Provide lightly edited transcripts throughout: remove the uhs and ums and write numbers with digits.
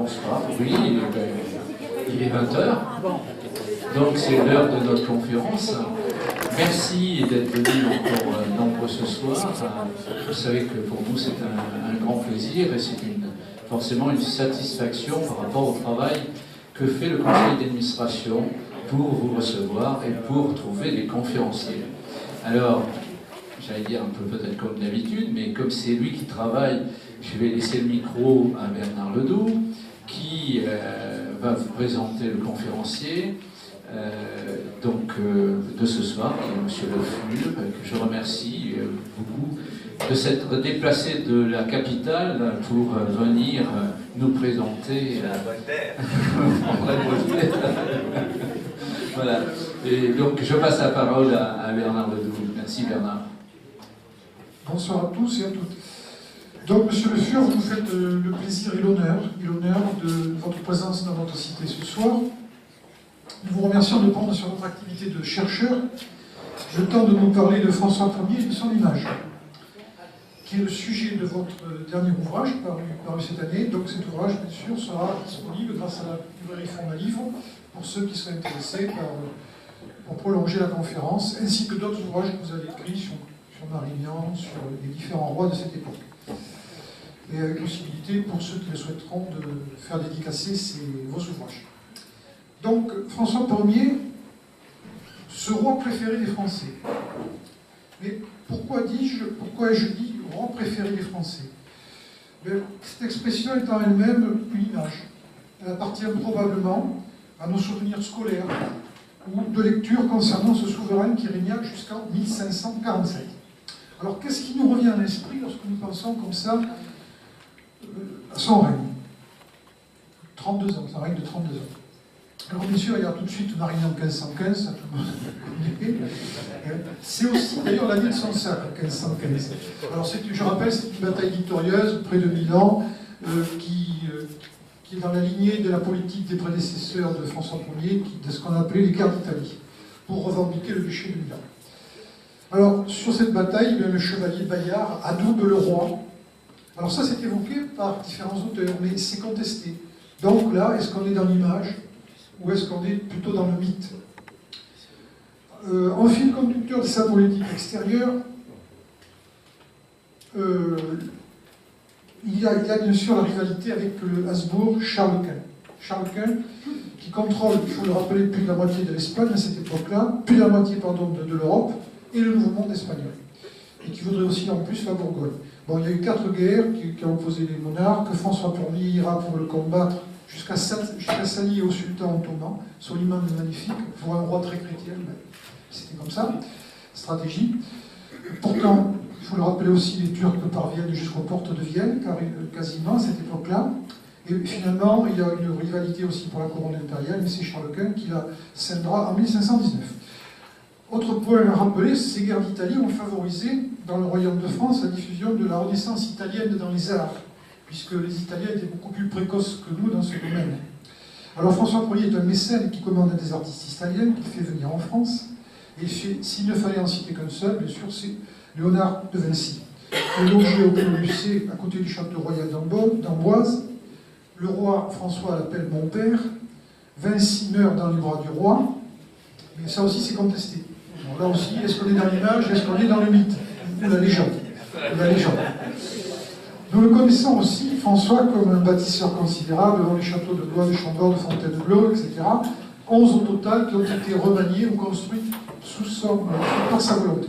bonsoir. Oui, il est 20 h. Donc c'est l'heure de notre conférence. Merci d'être venus encore nombreux ce soir. Vous savez que pour nous c'est un grand plaisir et c'est forcément une satisfaction par rapport au travail que fait le conseil d'administration pour vous recevoir et pour trouver des conférenciers. Alors, j'allais dire un peu peut-être comme d'habitude, mais comme c'est lui qui travaille, je vais laisser le micro à Bernard Ledoux, qui va vous présenter le conférencier de ce soir, qui est M. Le Fur, que je remercie beaucoup de s'être déplacé de la capitale pour venir nous présenter. Voilà. Et donc je passe la parole à Bernard Ledoux. Merci Bernard. Bonsoir à tous et à toutes. Donc, Monsieur Le Fur, vous nous faites le plaisir et l'honneur de votre présence dans notre cité ce soir. Nous vous remercions de prendre sur votre activité de chercheur le temps de nous parler de François Ier et de son image, qui est le sujet de votre dernier ouvrage paru cette année. Donc cet ouvrage, bien sûr, sera disponible grâce à la librairie Format Livre pour ceux qui seraient intéressés pour prolonger la conférence, ainsi que d'autres ouvrages que vous avez écrits sur Marignan, sur les différents rois de cette époque. Et avec possibilité pour ceux qui le souhaiteront de faire dédicacer vos ouvrages. Donc, François Ier, ce roi préféré des Français. Mais pourquoi ai-je dit roi préféré des Français? Cette expression est en elle-même une image. Elle appartient probablement à nos souvenirs scolaires ou de lecture concernant ce souverain qui régna jusqu'en 1547. Alors, qu'est-ce qui nous revient à l'esprit lorsque nous pensons comme ça à son règne? 32 ans, c'est un règne de 32 ans. Alors bien sûr, il y a tout de suite Marignan en 1515, ça tout le monde connaît. C'est aussi d'ailleurs l'année de son sacre, 1515. Alors je rappelle, c'est une bataille victorieuse, près de Milan, qui est dans la lignée de la politique des prédécesseurs de François Ier, de ce qu'on appelait les guerres d'Italie, pour revendiquer le duché de Milan. Alors, sur cette bataille, le chevalier Bayard adoube le roi. Alors ça, c'est évoqué par différents auteurs, mais c'est contesté. Donc là, est-ce qu'on est dans l'image ou est-ce qu'on est plutôt dans le mythe? En fil conducteur de sa politique extérieure, il y a bien sûr la rivalité avec le Habsbourg Charles Quint. Charles Quint, qui contrôle, il faut le rappeler, plus de la moitié de l'Espagne à cette époque-là, plus de la moitié, pardon, de l'Europe, et le Nouveau Monde espagnol. Et qui voudrait aussi en plus la Bourgogne. Bon, il y a eu 4 guerres qui ont opposé les monarques. François Ier ira pour le combattre jusqu'à s'allier au sultan ottoman. Son imam est magnifique, pour un roi très chrétien, c'était comme ça, stratégie. Pourtant, il faut le rappeler aussi, les Turcs parviennent jusqu'aux portes de Vienne, quasiment à cette époque-là. Et finalement, il y a une rivalité aussi pour la couronne impériale, mais c'est Charles Quint qui la scindra en 1519. Autre point à rappeler, ces guerres d'Italie ont favorisé, dans le royaume de France, la diffusion de la Renaissance italienne dans les arts, puisque les Italiens étaient beaucoup plus précoces que nous dans ce domaine. Alors François Ier est un mécène qui commande des artistes italiens, qu'il fait venir en France, et s'il ne fallait en citer qu'un seul, bien sûr, c'est Léonard de Vinci. Il est logé au Clos Lucé, à côté du château royal d'Amboise. Le roi François l'appelle mon père. Vinci meurt dans les bras du roi, mais ça aussi c'est contesté. Bon, là aussi, est-ce qu'on est dans l'image, est-ce qu'on est dans le mythe, ou la légende? Nous le connaissons aussi, François, comme un bâtisseur considérable dans les châteaux de Blois, de Chambord, de Fontainebleau, etc. 11 au total qui ont été remaniés ou construits par sa volonté.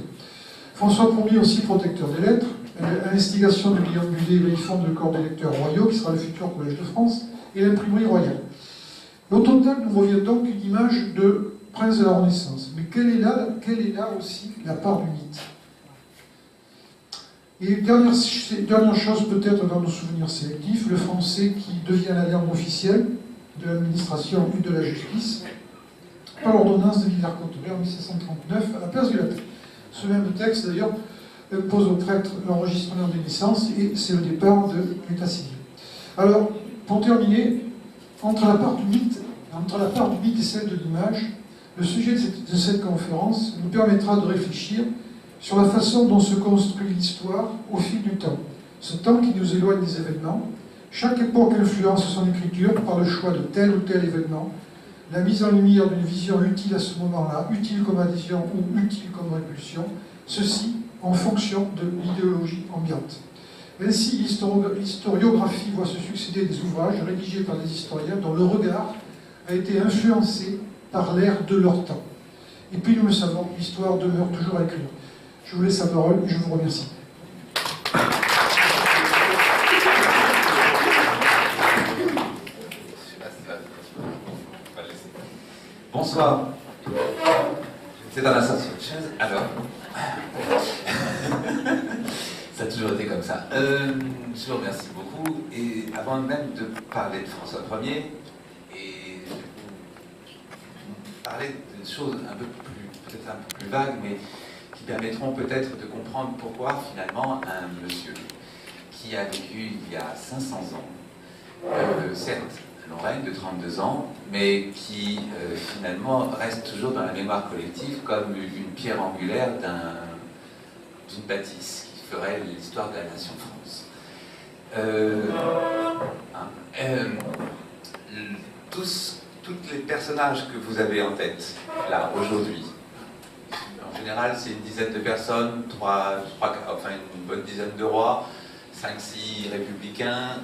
François Ier aussi protecteur des lettres, à l'instigation de Guillaume Budet, il fonde le corps des lecteurs royaux, qui sera le futur Collège de France, et l'imprimerie royale. Au total, nous revient donc une image de prince de la Renaissance. Mais quelle est là aussi la part du mythe? Et dernière chose peut-être dans nos souvenirs sélectifs, le français qui devient la langue officielle de l'administration et de la justice par l'ordonnance de Villers-Cotterêts en 1739 à la place du latin. Ce même texte d'ailleurs impose aux prêtres l'enregistrement des naissances et c'est le départ de l'état civil. Alors, pour terminer, entre la part du mythe et celle de l'image, le sujet de cette conférence nous permettra de réfléchir sur la façon dont se construit l'histoire au fil du temps. Ce temps qui nous éloigne des événements, Chaque époque influence son écriture par le choix de tel ou tel événement, la mise en lumière d'une vision utile à ce moment-là, utile comme adhésion ou utile comme répulsion, ceci en fonction de l'idéologie ambiante. Ainsi, l'historiographie voit se succéder des ouvrages rédigés par des historiens dont le regard a été influencé par l'ère de leur temps. Et puis, nous le savons, l'histoire demeure toujours à écrire. Je vous laisse la parole et je vous remercie. Bonsoir. C'est un ascension de chaise. Alors, ça a toujours été comme ça. Je vous remercie beaucoup. Et avant même de parler de François Ier, et parler de choses un peu plus, peut-être un peu plus vagues, mais qui permettront peut-être de comprendre pourquoi finalement un monsieur qui a vécu il y a 500 ans, certes, Lorraine de 32 ans, mais qui finalement reste toujours dans la mémoire collective comme une pierre angulaire d'une bâtisse qui ferait l'histoire de la nation France. Tous les personnages que vous avez en tête, là, aujourd'hui, en général, c'est une dizaine de personnes, enfin une bonne dizaine de rois, 5-6 républicains,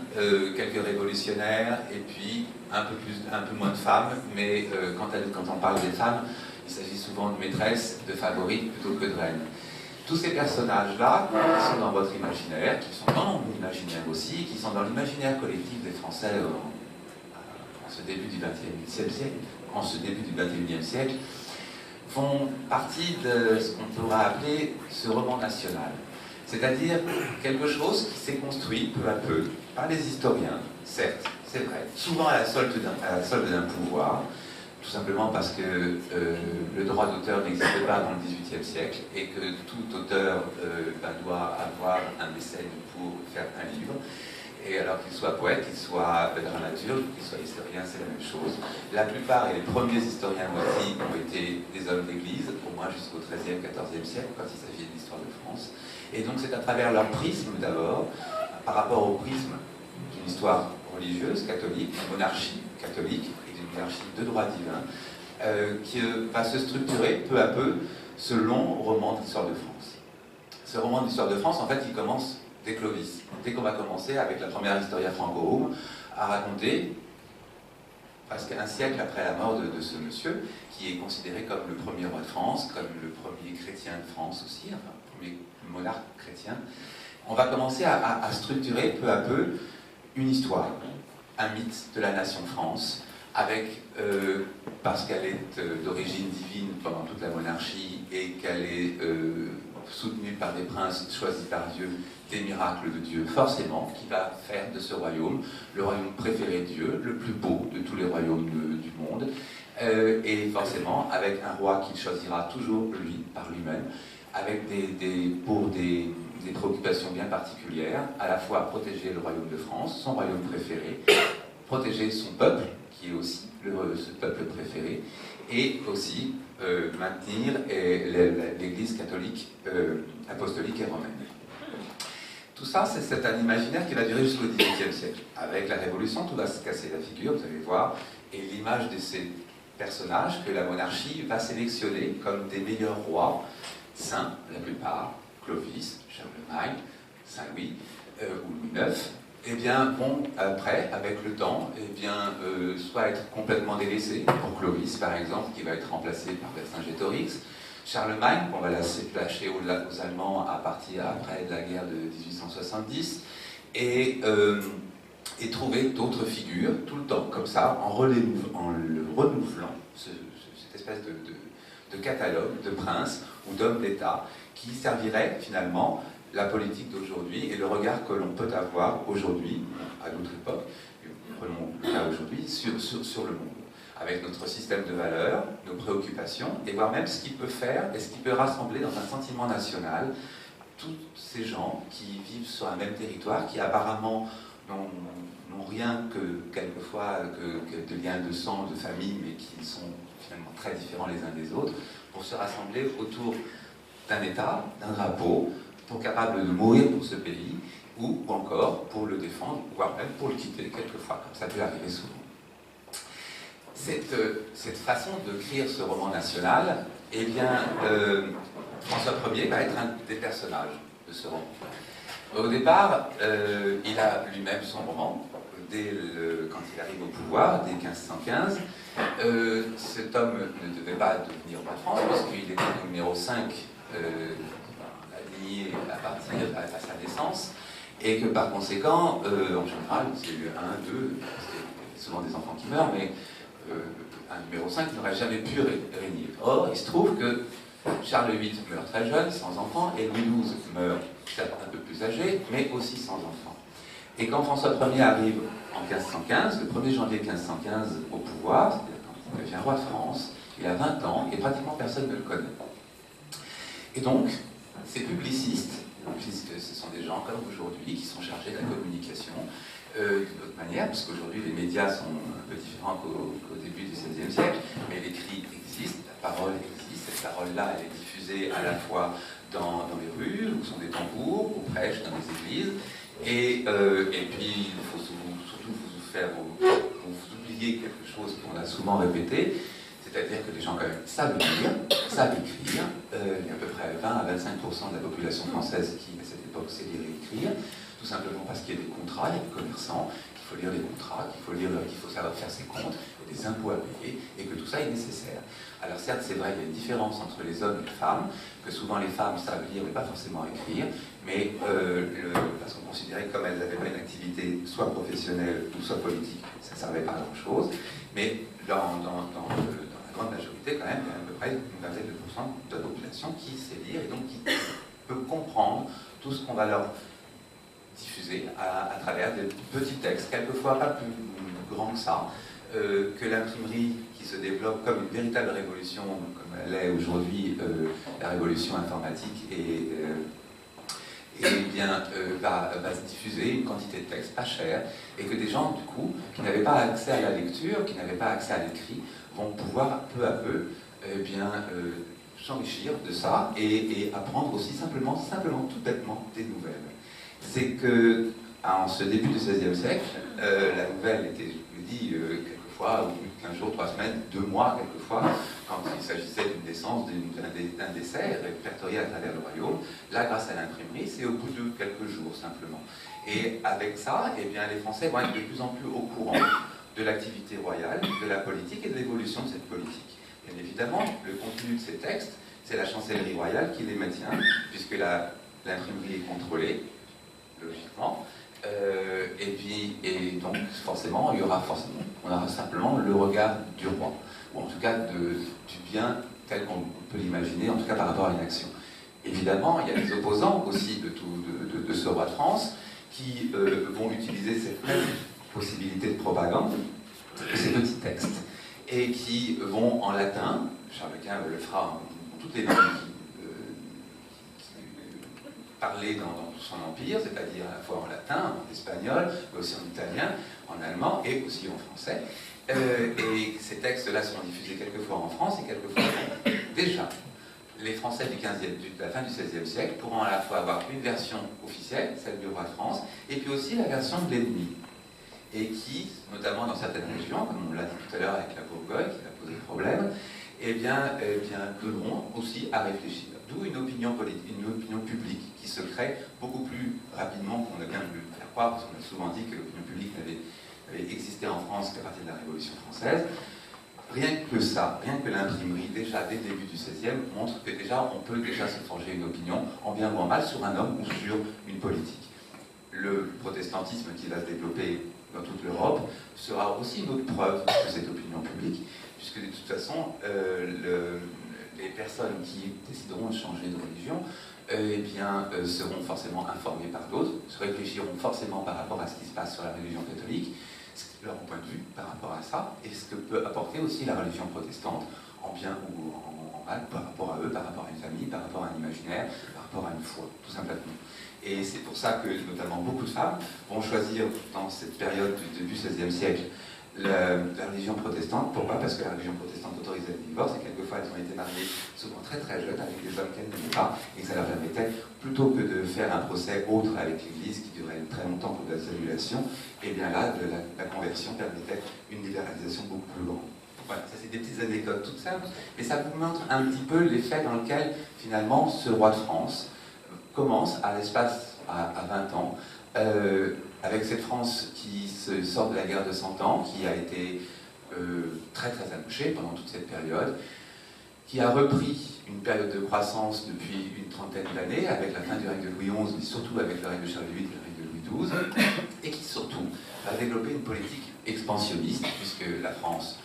quelques révolutionnaires, et puis un peu moins de femmes, mais quand on parle des femmes, il s'agit souvent de maîtresses, de favorites plutôt que de reines. Tous ces personnages-là, qui sont dans votre imaginaire, qui sont dans mon imaginaire aussi, qui sont dans l'imaginaire collectif des Français en ce début du XXIe siècle, font partie de ce qu'on pourrait appeler ce roman national. C'est-à-dire quelque chose qui s'est construit peu à peu par les historiens, certes, c'est vrai, souvent à la solde d'un pouvoir, tout simplement parce que le droit d'auteur n'existe pas dans le XVIIIe siècle et que tout auteur doit avoir un mécène pour faire un livre. Et alors qu'il soit poète, qu'il soit dramaturge, qu'il soit historien, c'est la même chose. La plupart et les premiers historiens aussi ont été des hommes d'église, au moins jusqu'au XIIIe, XIVe siècle, quand il s'agit de l'histoire de France. Et donc c'est à travers leur prisme d'abord, par rapport au prisme d'une histoire religieuse, catholique, d'une monarchie catholique et d'une monarchie de droit divin, qui va se structurer peu à peu ce long roman d'histoire de France. Ce roman d'histoire de France, en fait, il commence dès Clovis. Dès qu'on va commencer avec la première Historia Francorum à raconter, presque un siècle après la mort de ce monsieur, qui est considéré comme le premier roi de France, comme le premier chrétien de France aussi, enfin, le premier monarque chrétien, on va commencer à structurer peu à peu une histoire, un mythe de la nation France, avec, parce qu'elle est d'origine divine pendant toute la monarchie et qu'elle est soutenue par des princes choisis par Dieu, des miracles de Dieu, forcément, qui va faire de ce royaume le royaume préféré de Dieu, le plus beau de tous les royaumes du monde, et forcément avec un roi qu'il choisira toujours lui, par lui-même, avec des préoccupations bien particulières, à la fois protéger le royaume de France, son royaume préféré, protéger son peuple, qui est aussi ce peuple préféré, et aussi maintenir l'Église catholique, apostolique et romaine. Tout ça, c'est un imaginaire qui va durer jusqu'au XVIIIe siècle. Avec la Révolution, tout va se casser la figure, vous allez voir, et l'image de ces personnages que la monarchie va sélectionner comme des meilleurs rois, saints, la plupart, Clovis, Charlemagne, Saint-Louis ou Louis IX, eh bien, vont après, avec le temps, eh bien, soit être complètement délaissés, pour Clovis par exemple, qui va être remplacé par Vercingétorix, Charlemagne, qu'on va lâcher aux Allemands à partir après de la guerre de 1870, et trouver d'autres figures tout le temps, comme ça, en le renouvelant, cette espèce de catalogue de princes ou d'hommes d'État qui servirait finalement la politique d'aujourd'hui et le regard que l'on peut avoir aujourd'hui, à d'autres époques, prenons le cas aujourd'hui, sur le monde, avec notre système de valeurs, nos préoccupations, et voir même ce qu'il peut faire et ce qu'il peut rassembler dans un sentiment national tous ces gens qui vivent sur un même territoire, qui apparemment n'ont rien que quelquefois que de liens de sang, de famille, mais qui sont finalement très différents les uns des autres, pour se rassembler autour d'un État, d'un drapeau, pour capables de mourir pour ce pays, ou encore pour le défendre, voire même pour le quitter quelquefois, comme ça peut arriver souvent. Cette façon de d'écrire ce roman national, eh bien, François Ier va être un des personnages de ce roman. Au départ, il a lui-même son roman, quand il arrive au pouvoir, dès 1515. Cet homme ne devait pas devenir roi de France, puisqu'il était numéro 5 aligné à sa naissance, et que par conséquent, en général, c'est 1, 2, c'est souvent des enfants qui meurent, mais un numéro 5 n'aurait jamais pu régner. Or, il se trouve que Charles VIII meurt très jeune, sans enfant, et Louis XII meurt certes un peu plus âgé, mais aussi sans enfant. Et quand François Ier arrive en 1515, le 1er janvier 1515 au pouvoir, c'est-à-dire quand il devient roi de France, il a 20 ans et pratiquement personne ne le connaît. Et donc, ces publicistes, puisque ce sont des gens comme aujourd'hui qui sont chargés de la communication, d'une autre manière, parce qu'aujourd'hui les médias sont un peu différents qu'au début du XVIe siècle, mais l'écrit existe, la parole existe, cette parole-là elle est diffusée à la fois dans les rues, où sont des tambours, où prêche dans les églises, et puis il faut surtout vous oublier quelque chose qu'on a souvent répété, c'est-à-dire que les gens quand même savent lire, savent écrire, il y a à peu près 20 à 25% de la population française qui à cette époque sait lire et écrire, tout simplement parce qu'il y a des contrats, il y a des commerçants, qu'il faut lire les contrats, qu'il faut savoir faire ses comptes, il y a des impôts à payer, et que tout ça est nécessaire. Alors certes, c'est vrai, il y a une différence entre les hommes et les femmes, que souvent les femmes savent lire mais pas forcément écrire, mais parce qu'on considérait que comme elles n'avaient pas une activité soit professionnelle ou soit politique, ça ne servait pas à grand-chose, mais dans la grande majorité, quand même, il y a à peu près une vingtaine de pourcents de la population qui sait lire et donc qui peut comprendre tout ce qu'on va leur diffuser à travers des petits textes, quelquefois pas plus grands que ça, que l'imprimerie qui se développe comme une véritable révolution, comme elle est aujourd'hui, la révolution informatique, va se diffuser une quantité de textes pas chers, et que des gens, du coup, qui n'avaient pas accès à la lecture, qui n'avaient pas accès à l'écrit, vont pouvoir peu à peu s'enrichir de ça et apprendre aussi simplement, tout bêtement, des nouvelles. C'est que, en ce début du XVIe siècle, la nouvelle était, je le dis, quelquefois, 15 jours, 3 semaines, 2 mois, quelquefois, quand il s'agissait d'une naissance, d'un décès répertorié à travers le royaume. Là, grâce à l'imprimerie, c'est au bout de quelques jours, simplement. Et avec ça, eh bien, les Français vont être de plus en plus au courant de l'activité royale, de la politique et de l'évolution de cette politique. Bien évidemment, le contenu de ces textes, c'est la chancellerie royale qui les maintient, puisque l'imprimerie est contrôlée, logiquement, et donc forcément, on aura simplement le regard du roi, ou en tout cas du bien tel qu'on peut l'imaginer, en tout cas par rapport à une action. Évidemment, il y a des opposants aussi de ce roi de France qui vont utiliser cette même possibilité de propagande, de ces petits textes, et qui vont en latin, Charles Quint le fera en toutes les langues parlé dans tout son empire, c'est-à-dire à la fois en latin, en espagnol, mais aussi en italien, en allemand et aussi en français. Et ces textes-là sont diffusés quelquefois en France et quelquefois déjà. Les Français de la fin du XVIe siècle pourront à la fois avoir une version officielle, celle du roi de France, et puis aussi la version de l'ennemi. Et qui, notamment dans certaines régions, comme on l'a dit tout à l'heure avec la Bourgogne, qui a posé problème, eh bien donneront aussi à réfléchir. D'où une opinion publique qui se crée beaucoup plus rapidement qu'on a bien pu le faire croire, parce qu'on a souvent dit que l'opinion publique n'avait existé en France qu'à partir de la Révolution française. Rien que ça, rien que l'imprimerie, déjà dès le début du XVIe, montre que déjà on peut déjà se forger une opinion, en bien ou en mal, sur un homme ou sur une politique. Le protestantisme qui va se développer dans toute l'Europe sera aussi une autre preuve de cette opinion publique, puisque de toute façon, les personnes qui décideront de changer de religion seront forcément informées par d'autres, se réfléchiront forcément par rapport à ce qui se passe sur la religion catholique, leur point de vue par rapport à ça, et ce que peut apporter aussi la religion protestante, en bien ou en mal, par rapport à eux, par rapport à une famille, par rapport à un imaginaire, par rapport à une foi, tout simplement. Et c'est pour ça que, notamment, beaucoup de femmes vont choisir, dans cette période du début XVIe siècle, la religion protestante. Pourquoi? Parce que la religion protestante autorisait le divorce et quelquefois elles ont été mariées souvent très très jeunes avec des hommes qu'elles n'aimaient pas et que ça leur permettait, plutôt que de faire un procès autre avec l'Église qui durait très longtemps pour la cellulation, et bien là, la conversion permettait une libéralisation beaucoup plus grande. Voilà, ça c'est des petites anecdotes toutes simples, mais ça vous montre un petit peu l'effet dans lequel finalement ce roi de France commence à l'espace à 20 ans, avec cette France qui se sort de la guerre de 100 ans, qui a été très très amochée pendant toute cette période, qui a repris une période de croissance depuis une trentaine d'années, avec la fin du règne de Louis XI, mais surtout avec le règne de Charles VIII et le règne de Louis XII, et qui surtout va développer une politique expansionniste, puisque la France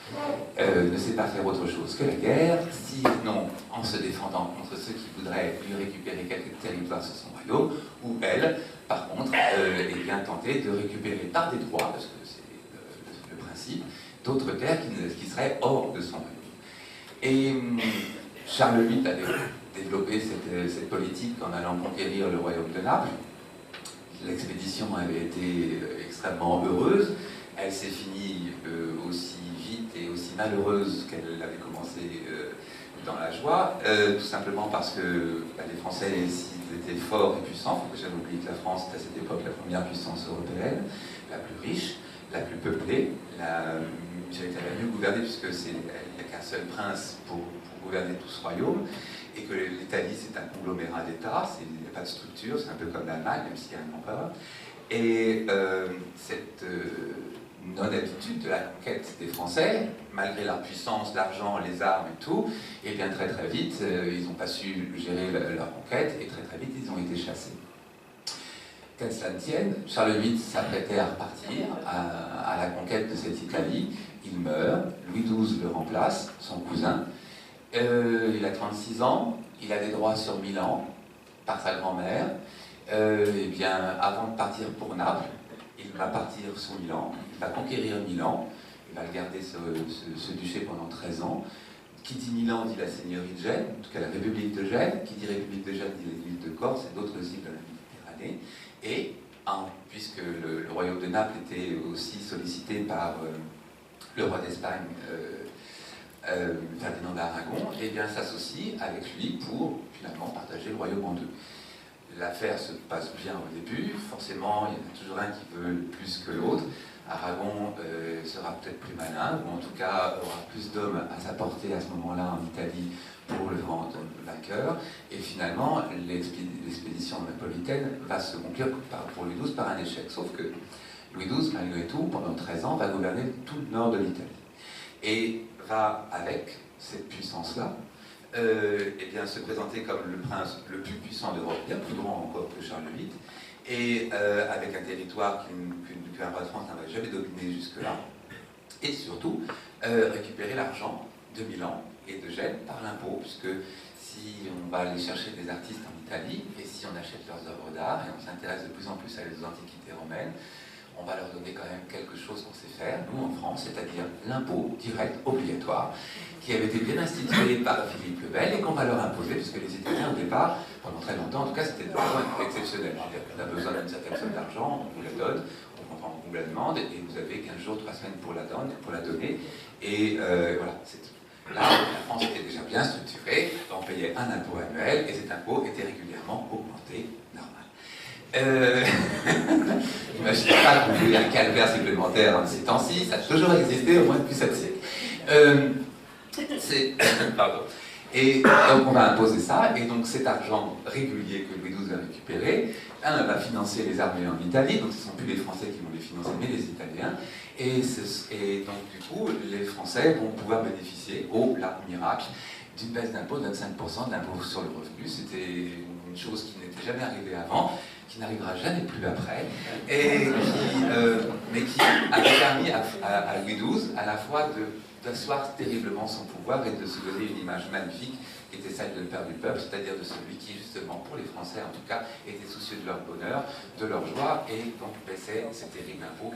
ne sait pas faire autre chose que la guerre, sinon en se défendant contre ceux qui voudraient lui récupérer quelques territoires sur son royaume, ou elle, par contre, est bien tentée de récupérer par des droits, parce que c'est le principe, d'autres terres qui seraient hors de son royaume. Et Charles VIII avait développé cette politique en allant conquérir le royaume de Naples. L'expédition avait été extrêmement heureuse. Elle s'est finie aussi vite et aussi malheureuse qu'elle avait commencé dans la joie, tout simplement parce que les Français, s'ils étaient forts et puissants, il faut que j'avais oublié que la France est à cette époque la première puissance européenne, la plus riche, la plus peuplée, la mieux gouvernée, puisque il n'y a qu'un seul prince pour gouverner tout ce royaume, et que l'Italie c'est un conglomérat d'États, il n'y a pas de structure, c'est un peu comme l'Allemagne, même s'il y a un empereur. Et cette non-habitude de la conquête des Français, malgré leur puissance, l'argent, les armes et tout, et bien très très vite, ils n'ont pas su gérer leur conquête, et très très vite ils ont été chassés. Qu'à cela ne tienne, Charles VIII s'apprêtait à repartir à la conquête de cette Italie. Il meurt, Louis XII le remplace, son cousin. Il a 36 ans, il a des droits sur Milan par sa grand-mère. Et bien, avant de partir pour Naples, il va partir sur Milan, il va conquérir Milan, il va le garder ce duché pendant 13 ans. Qui dit Milan dit la seigneurie de Gênes, en tout cas la République de Gênes. Qui dit République de Gênes dit l'île de Corse et d'autres îles de la Méditerranée. Et puisque le royaume de Naples était aussi sollicité par le roi d'Espagne, Ferdinand d'Aragon, et bien s'associe avec lui pour finalement partager le royaume en deux. L'affaire se passe bien au début, forcément il y en a toujours un qui veut plus que l'autre. Aragon sera peut-être plus malin, ou en tout cas aura plus d'hommes à sa portée à ce moment-là en Italie pour le rendre vainqueur, et finalement l'expédition napolitaine va se conclure pour Louis XII par un échec, sauf que Louis XII, malgré tout, pendant 13 ans, va gouverner tout le nord de l'Italie, et va, avec cette puissance-là, eh bien, se présenter comme le prince le plus puissant d'Europe, bien plus grand encore que Charles VIII, et avec un territoire qu'un roi de France n'avait jamais dominé jusque-là, et surtout récupérer l'argent de Milan et de Gênes par l'impôt, puisque si on va aller chercher des artistes en Italie, et si on achète leurs œuvres d'art, et on s'intéresse de plus en plus aux antiquités romaines, on va leur donner quand même quelque chose qu'on sait faire, nous en France, c'est-à-dire l'impôt direct, obligatoire, qui avait été bien institué par Philippe le Bel et qu'on va leur imposer, puisque les Italiens au départ, pendant très longtemps, en tout cas c'était de l'argent exceptionnel. C'est-à-dire qu'on a besoin d'une certaine somme d'argent, on vous la donne, on vous la demande, et vous avez 15 jours, 3 semaines pour la donner, et voilà, c'est tout. Là, la France était déjà bien structurée, on payait un impôt annuel, et cet impôt était régulièrement augmenté, normal. Imaginez pas que vous voulez un calvaire supplémentaire en ces temps-ci, ça a toujours existé au moins depuis 7 siècles. Pardon. Et donc on va imposer ça, et donc cet argent régulier que Louis XII a récupéré, va financer les armées en Italie, donc ce ne sont plus les Français qui vont les financer, mais les Italiens, et donc du coup, les Français vont pouvoir bénéficier, là, miracle, d'une baisse d'impôt de 25% de l'impôt sur le revenu. C'était une chose qui n'était jamais arrivée avant, qui n'arrivera jamais plus après, mais qui a permis à Louis XII à la fois d'asseoir terriblement son pouvoir et de se donner une image magnifique qui était celle de père du peuple, c'est-à-dire de celui qui, justement, pour les Français en tout cas, était soucieux de leur bonheur, de leur joie, et donc baissait ces terribles impôts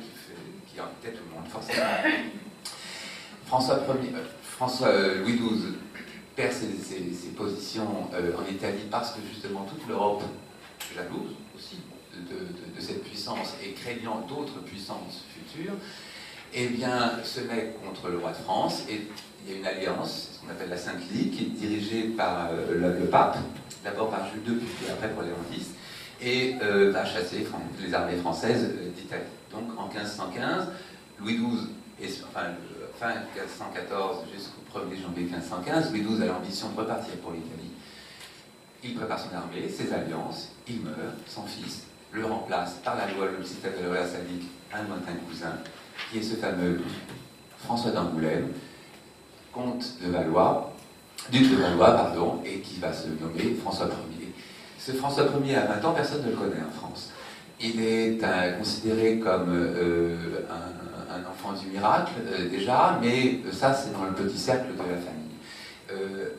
qui embêtaient tout le monde, forcément. Louis XII perd ses positions en Italie parce que, justement, toute l'Europe, jalouse aussi de cette puissance et craignant d'autres puissances futures, eh bien, se met contre le roi de France, et il y a une alliance, ce qu'on appelle la Sainte Ligue, qui est dirigée par le pape, d'abord par Jules II, puis après par Léon X, et va chasser les armées françaises d'Italie. Donc en 1515, Louis XII, fin 1514 jusqu'au 1er janvier 1515, Louis XII a l'ambition de repartir pour l'Italie. Il prépare son armée, ses alliances, il meurt, son fils le remplace par la loi, le système de la loi salique, un lointain cousin, qui est ce fameux François d'Angoulême, comte de Valois, duc de Valois, pardon, et qui va se nommer François Ier. Ce François Ier à 20 ans, personne ne le connaît en France. Il est considéré comme un enfant du miracle, déjà, mais ça, c'est dans le petit cercle de la famille.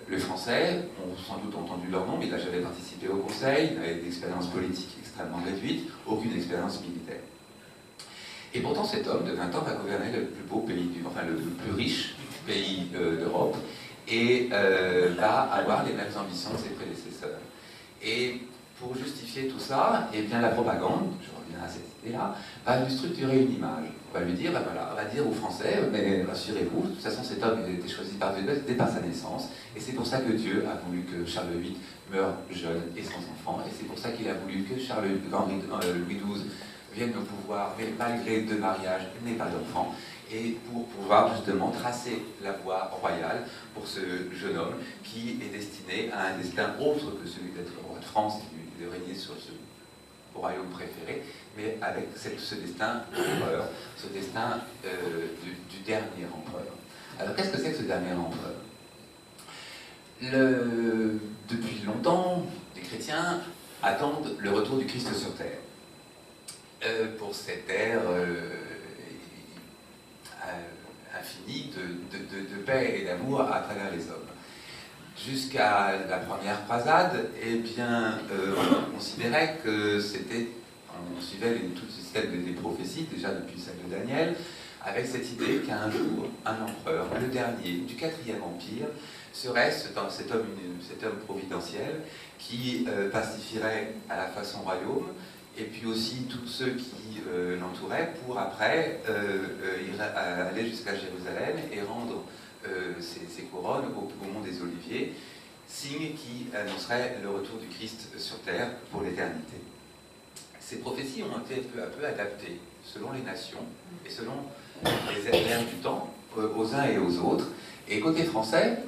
Les Français ont sans doute entendu leur nom, mais il n'a jamais participé au Conseil, il avait des expériences politiques extrêmement réduites, aucune expérience militaire. Et pourtant, cet homme de 20 ans va gouverner le plus beau pays, le plus riche pays d'Europe, et va avoir les mêmes ambitions que ses prédécesseurs. Et pour justifier tout ça, eh bien la propagande, je reviens à cette idée-là, va lui structurer une image. On va lui dire, ben voilà, on va dire aux Français, mais rassurez-vous, de toute façon cet homme a été choisi par Dieu dès par sa naissance, et c'est pour ça que Dieu a voulu que Charles VIII meure jeune et sans enfant, et c'est pour ça qu'il a voulu que Louis XII vienne au pouvoir, mais malgré 2 mariages, n'ait pas d'enfant, et pour pouvoir justement tracer la voie royale pour ce jeune homme qui est destiné à un destin autre que celui d'être roi de France et de régner sur ce royaume préféré, mais avec ce destin d'empereur, ce destin du dernier empereur. Alors qu'est-ce que c'est que ce dernier empereur? Depuis longtemps, les chrétiens attendent le retour du Christ sur terre. Pour cette ère infinie de paix et d'amour à travers les hommes. Jusqu'à la première croisade, eh bien, on considérait que c'était, on suivait tout le système des prophéties, déjà depuis celle de Daniel, avec cette idée qu'un jour, un empereur, le dernier du 4e Empire, serait cet homme providentiel qui pacifierait à la fois son royaume, et puis aussi tous ceux qui l'entouraient pour après aller jusqu'à Jérusalem et rendre ces couronnes au mont des Oliviers, signe qui annoncerait le retour du Christ sur terre pour l'éternité. Ces prophéties ont été peu à peu adaptées selon les nations et selon les ères du temps aux uns et aux autres. Et côté français,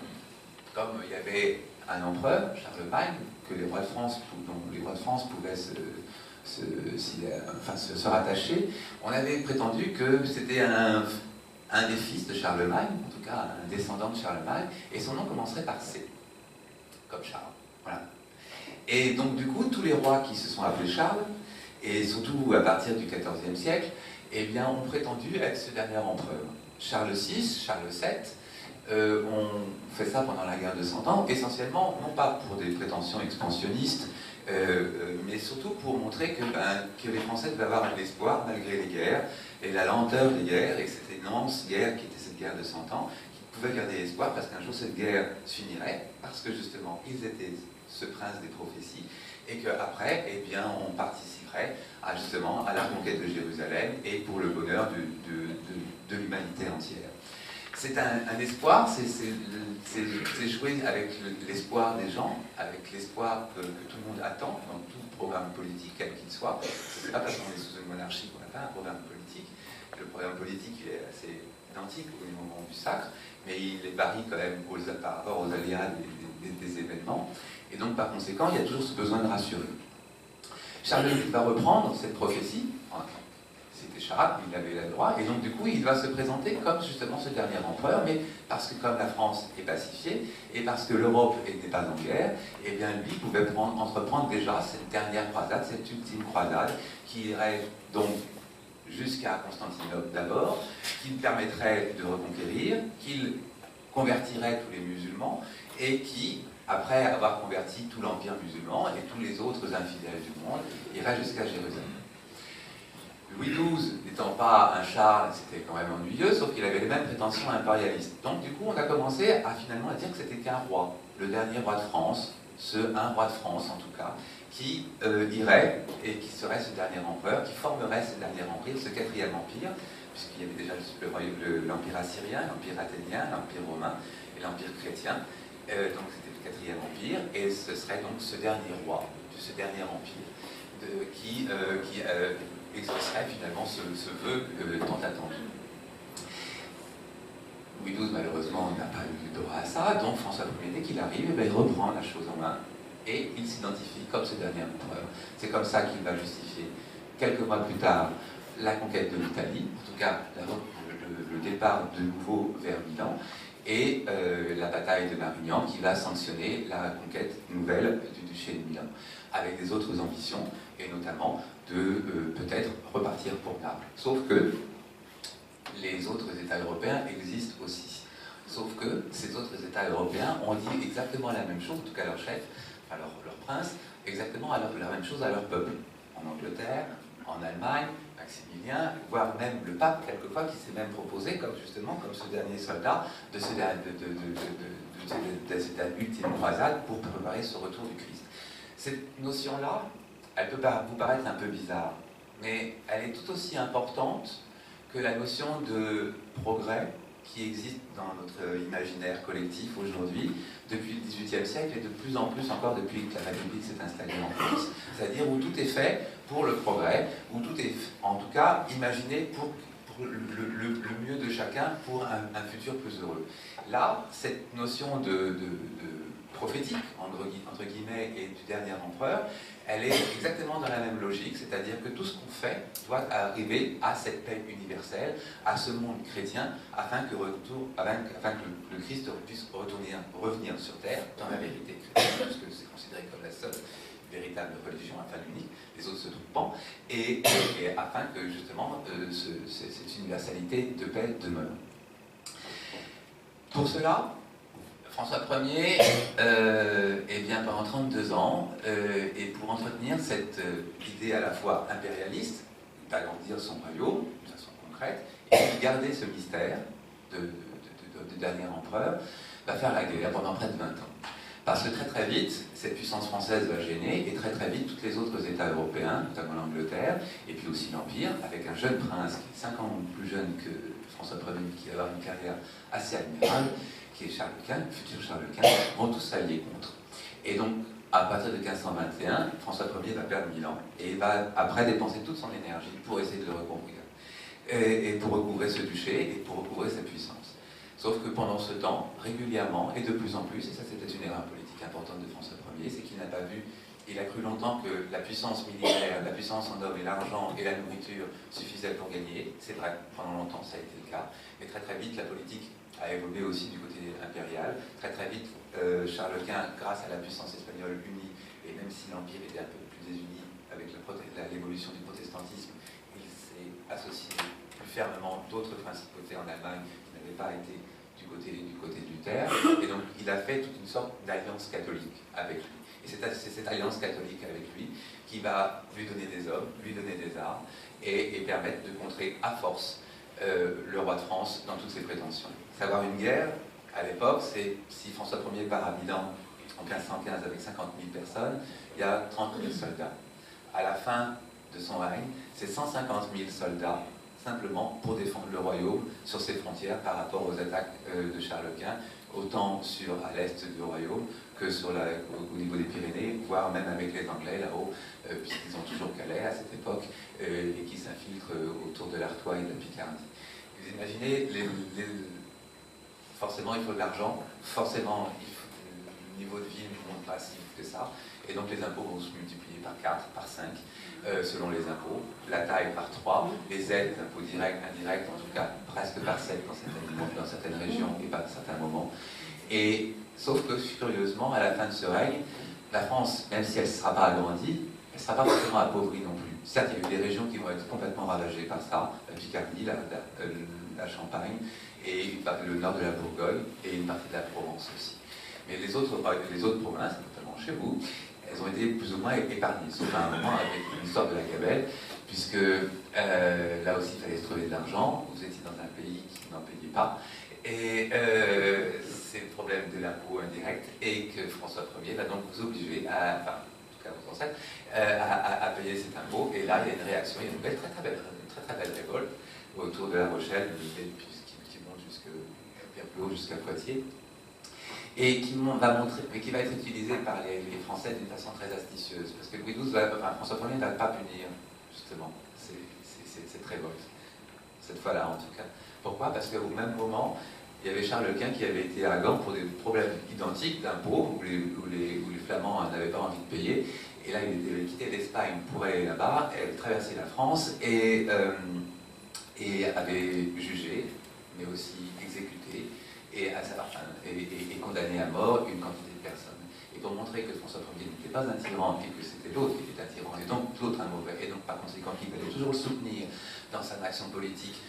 comme il y avait un empereur, Charlemagne, que les rois de France, dont les rois de France pouvaient se rattacher, on avait prétendu que c'était un des fils de Charlemagne, en tout cas un descendant de Charlemagne, et son nom commencerait par C, comme Charles. Voilà. Et donc du coup, tous les rois qui se sont appelés Charles, et surtout à partir du XIVe siècle, eh bien, ont prétendu être ce dernier empereur. Charles VI, Charles VII, ont fait ça pendant la guerre de 100 ans, essentiellement, non pas pour des prétentions expansionnistes, mais surtout pour montrer que les Français devaient avoir un espoir malgré les guerres et la lenteur des guerres, et que cette immense guerre qui était cette guerre de 100 ans, qu'ils pouvaient garder espoir parce qu'un jour cette guerre se finirait, parce que justement ils étaient ce prince des prophéties, et qu'après, eh bien, on participerait justement à la conquête de Jérusalem et pour le bonheur de l'humanité entière. C'est un espoir, c'est jouer avec l'espoir des gens, avec l'espoir que tout le monde attend dans tout programme politique, quel qu'il soit. Ce n'est pas parce qu'on est sous une monarchie qu'on n'a pas un programme politique. Le programme politique est assez identique au moment du sacre, mais il varie quand même par rapport aux aléas des événements. Et donc, par conséquent, il y a toujours ce besoin de rassurer. Charles VIII va reprendre cette prophétie. C'était Charles, il avait le droit, et donc du coup il va se présenter comme justement ce dernier empereur, mais parce que comme la France est pacifiée, et parce que l'Europe n'était pas en guerre, et bien lui pouvait entreprendre déjà cette dernière croisade, cette ultime croisade, qui irait donc jusqu'à Constantinople d'abord, qui permettrait de reconquérir, qu'il convertirait tous les musulmans, et qui, après avoir converti tout l'empire musulman et tous les autres infidèles du monde, irait jusqu'à Jérusalem. Louis XII n'étant pas un chat, c'était quand même ennuyeux, sauf qu'il avait les mêmes prétentions impérialistes. Donc du coup, on a commencé à finalement à dire que c'était qu'un roi, le dernier roi de France, un roi de France en tout cas, qui irait et qui serait ce dernier empereur, qui formerait ce dernier empire, ce quatrième empire, puisqu'il y avait déjà l'empire assyrien, l'empire athénien, l'empire romain et l'empire chrétien. Donc c'était le quatrième empire, et ce serait donc ce dernier roi de ce dernier empire qui exaucerait finalement ce vœu tant attendu. Louis XII, malheureusement, n'a pas eu le droit à ça, donc François Ier, dès qu'il arrive, il reprend la chose en main et il s'identifie comme ce dernier empereur. C'est comme ça qu'il va justifier, quelques mois plus tard, la conquête de l'Italie, en tout cas le départ de nouveau vers Milan, et la bataille de Marignan qui va sanctionner la conquête nouvelle du duché de Milan, avec des autres ambitions, et notamment de peut-être repartir pour Naples. Sauf que les autres États européens existent aussi. Sauf que ces autres États européens ont dit exactement la même chose, en tout cas leur chef, enfin leur prince, exactement la même chose à leur peuple. En Angleterre, en Allemagne, Maximilien, voire même le pape, quelquefois, qui s'est même proposé comme ce dernier soldat de cette ultime croisade pour préparer ce retour du Christ. Cette notion-là, elle peut vous paraître un peu bizarre, mais elle est tout aussi importante que la notion de progrès qui existe dans notre imaginaire collectif aujourd'hui, depuis le XVIIIe siècle et de plus en plus encore depuis que la République s'est installée en France. C'est-à-dire où tout est fait pour le progrès, où tout est en tout cas imaginé pour le mieux de chacun, pour un futur plus heureux. Là, cette notion de prophétique, entre guillemets, et du dernier empereur, elle est exactement dans la même logique, c'est-à-dire que tout ce qu'on fait doit arriver à cette paix universelle, à ce monde chrétien, afin que le Christ puisse revenir sur terre dans la vérité chrétienne, puisque c'est considéré comme la seule véritable religion, enfin l'unique, les autres se trompant, et afin que justement cette universalité de paix demeure. Pour cela, François Ier, pendant 32 ans, et pour entretenir cette idée à la fois impérialiste, d'agrandir son royaume de façon concrète, et de garder ce mystère de dernier empereur, va faire la guerre pendant près de 20 ans. Parce que très vite, cette puissance française va gêner, et très vite, tous les autres États européens, notamment l'Angleterre, et puis aussi l'Empire, avec un jeune prince qui est 5 ans plus jeune que François Ier, qui va avoir une carrière assez admirable, qui est Charles Quint, le futur Charles Quint, vont tous s'allier contre. Et donc, à partir de 1521, François Ier va perdre Milan, et il va après dépenser toute son énergie pour essayer de le recouvrir, et pour recouvrer ce duché, et pour recouvrer sa puissance. Sauf que pendant ce temps, régulièrement, et de plus en plus, et ça c'était une erreur politique importante de François Ier, c'est qu'il n'a pas vu, il a cru longtemps que la puissance militaire, la puissance en hommes et l'argent et la nourriture suffisaient pour gagner. C'est vrai, pendant longtemps ça a été le cas, mais très vite la politique a évolué aussi du côté impérial. Très vite, Charles Quint, grâce à la puissance espagnole unie, et même si l'Empire était un peu plus désuni avec l'évolution du protestantisme, il s'est associé plus fermement d'autres principautés en Allemagne qui n'avaient pas été du côté de Luther, et donc il a fait toute une sorte d'alliance catholique avec lui. Et c'est cette alliance catholique avec lui qui va lui donner des hommes, lui donner des armes, et permettre de contrer à force le roi de France dans toutes ses prétentions. Savoir une guerre, à l'époque, c'est si François Ier part à Milan en 1515 avec 50 000 personnes, il y a 30 000 soldats. À la fin de son règne, c'est 150 000 soldats, simplement pour défendre le royaume sur ses frontières par rapport aux attaques de Charles Quint, autant à l'est du royaume que au niveau des Pyrénées, voire même avec les Anglais là-haut, puisqu'ils ont toujours Calais à cette époque, et qui s'infiltrent autour de l'Artois et de la Picardie. Vous imaginez, forcément il faut de l'argent, forcément le niveau de vie ne monte pas si vite que ça, et donc les impôts vont se multiplier par 4, par 5, selon les impôts, la taille par 3, les aides, impôts directs, indirects, en tout cas presque par 7 dans certaines régions et pas à certains moments. Et sauf que, curieusement, à la fin de ce règne, la France, même si elle ne sera pas agrandie, elle ne sera pas forcément appauvrie non plus. Certes, il y a eu des régions qui vont être complètement ravagées par ça, la Picardie, la Champagne, et le nord de la Bourgogne, et une partie de la Provence aussi. Mais les autres provinces, notamment chez vous, elles ont été plus ou moins épargnées, sauf à un moment avec l'histoire de la gabelle, puisque là aussi il fallait se trouver de l'argent, vous étiez dans un pays qui n'en payait pas, et c'est le problème de l'impôt indirect, et que François Ier va donc vous obliger à, enfin, en tout cas vos ancêtres, à payer cet impôt, et là il y a une réaction, il y a une très belle révolte autour de La Rochelle, qui monte bien plus haut jusqu'à Poitiers, et qui va être utilisé par les Français d'une façon très astucieuse, parce que Louis XII, François Ier ne va pas punir justement cette révolte, cette fois-là en tout cas. Pourquoi? Parce qu'au même moment, il y avait Charles Quint qui avait été à Gand pour des problèmes identiques d'impôts, où les Flamands n'avaient pas envie de payer, et là il avait quitté l'Espagne pour aller là-bas, et avait traversé la France, et avait jugé, mais aussi exécuté, et condamné à mort une quantité de personnes. Et pour montrer que François Ier n'était pas un tyran, et que c'était l'autre qui était un tyran, et donc l'autre un mauvais, et donc par conséquent qu'il fallait toujours le soutenir dans sa action politique,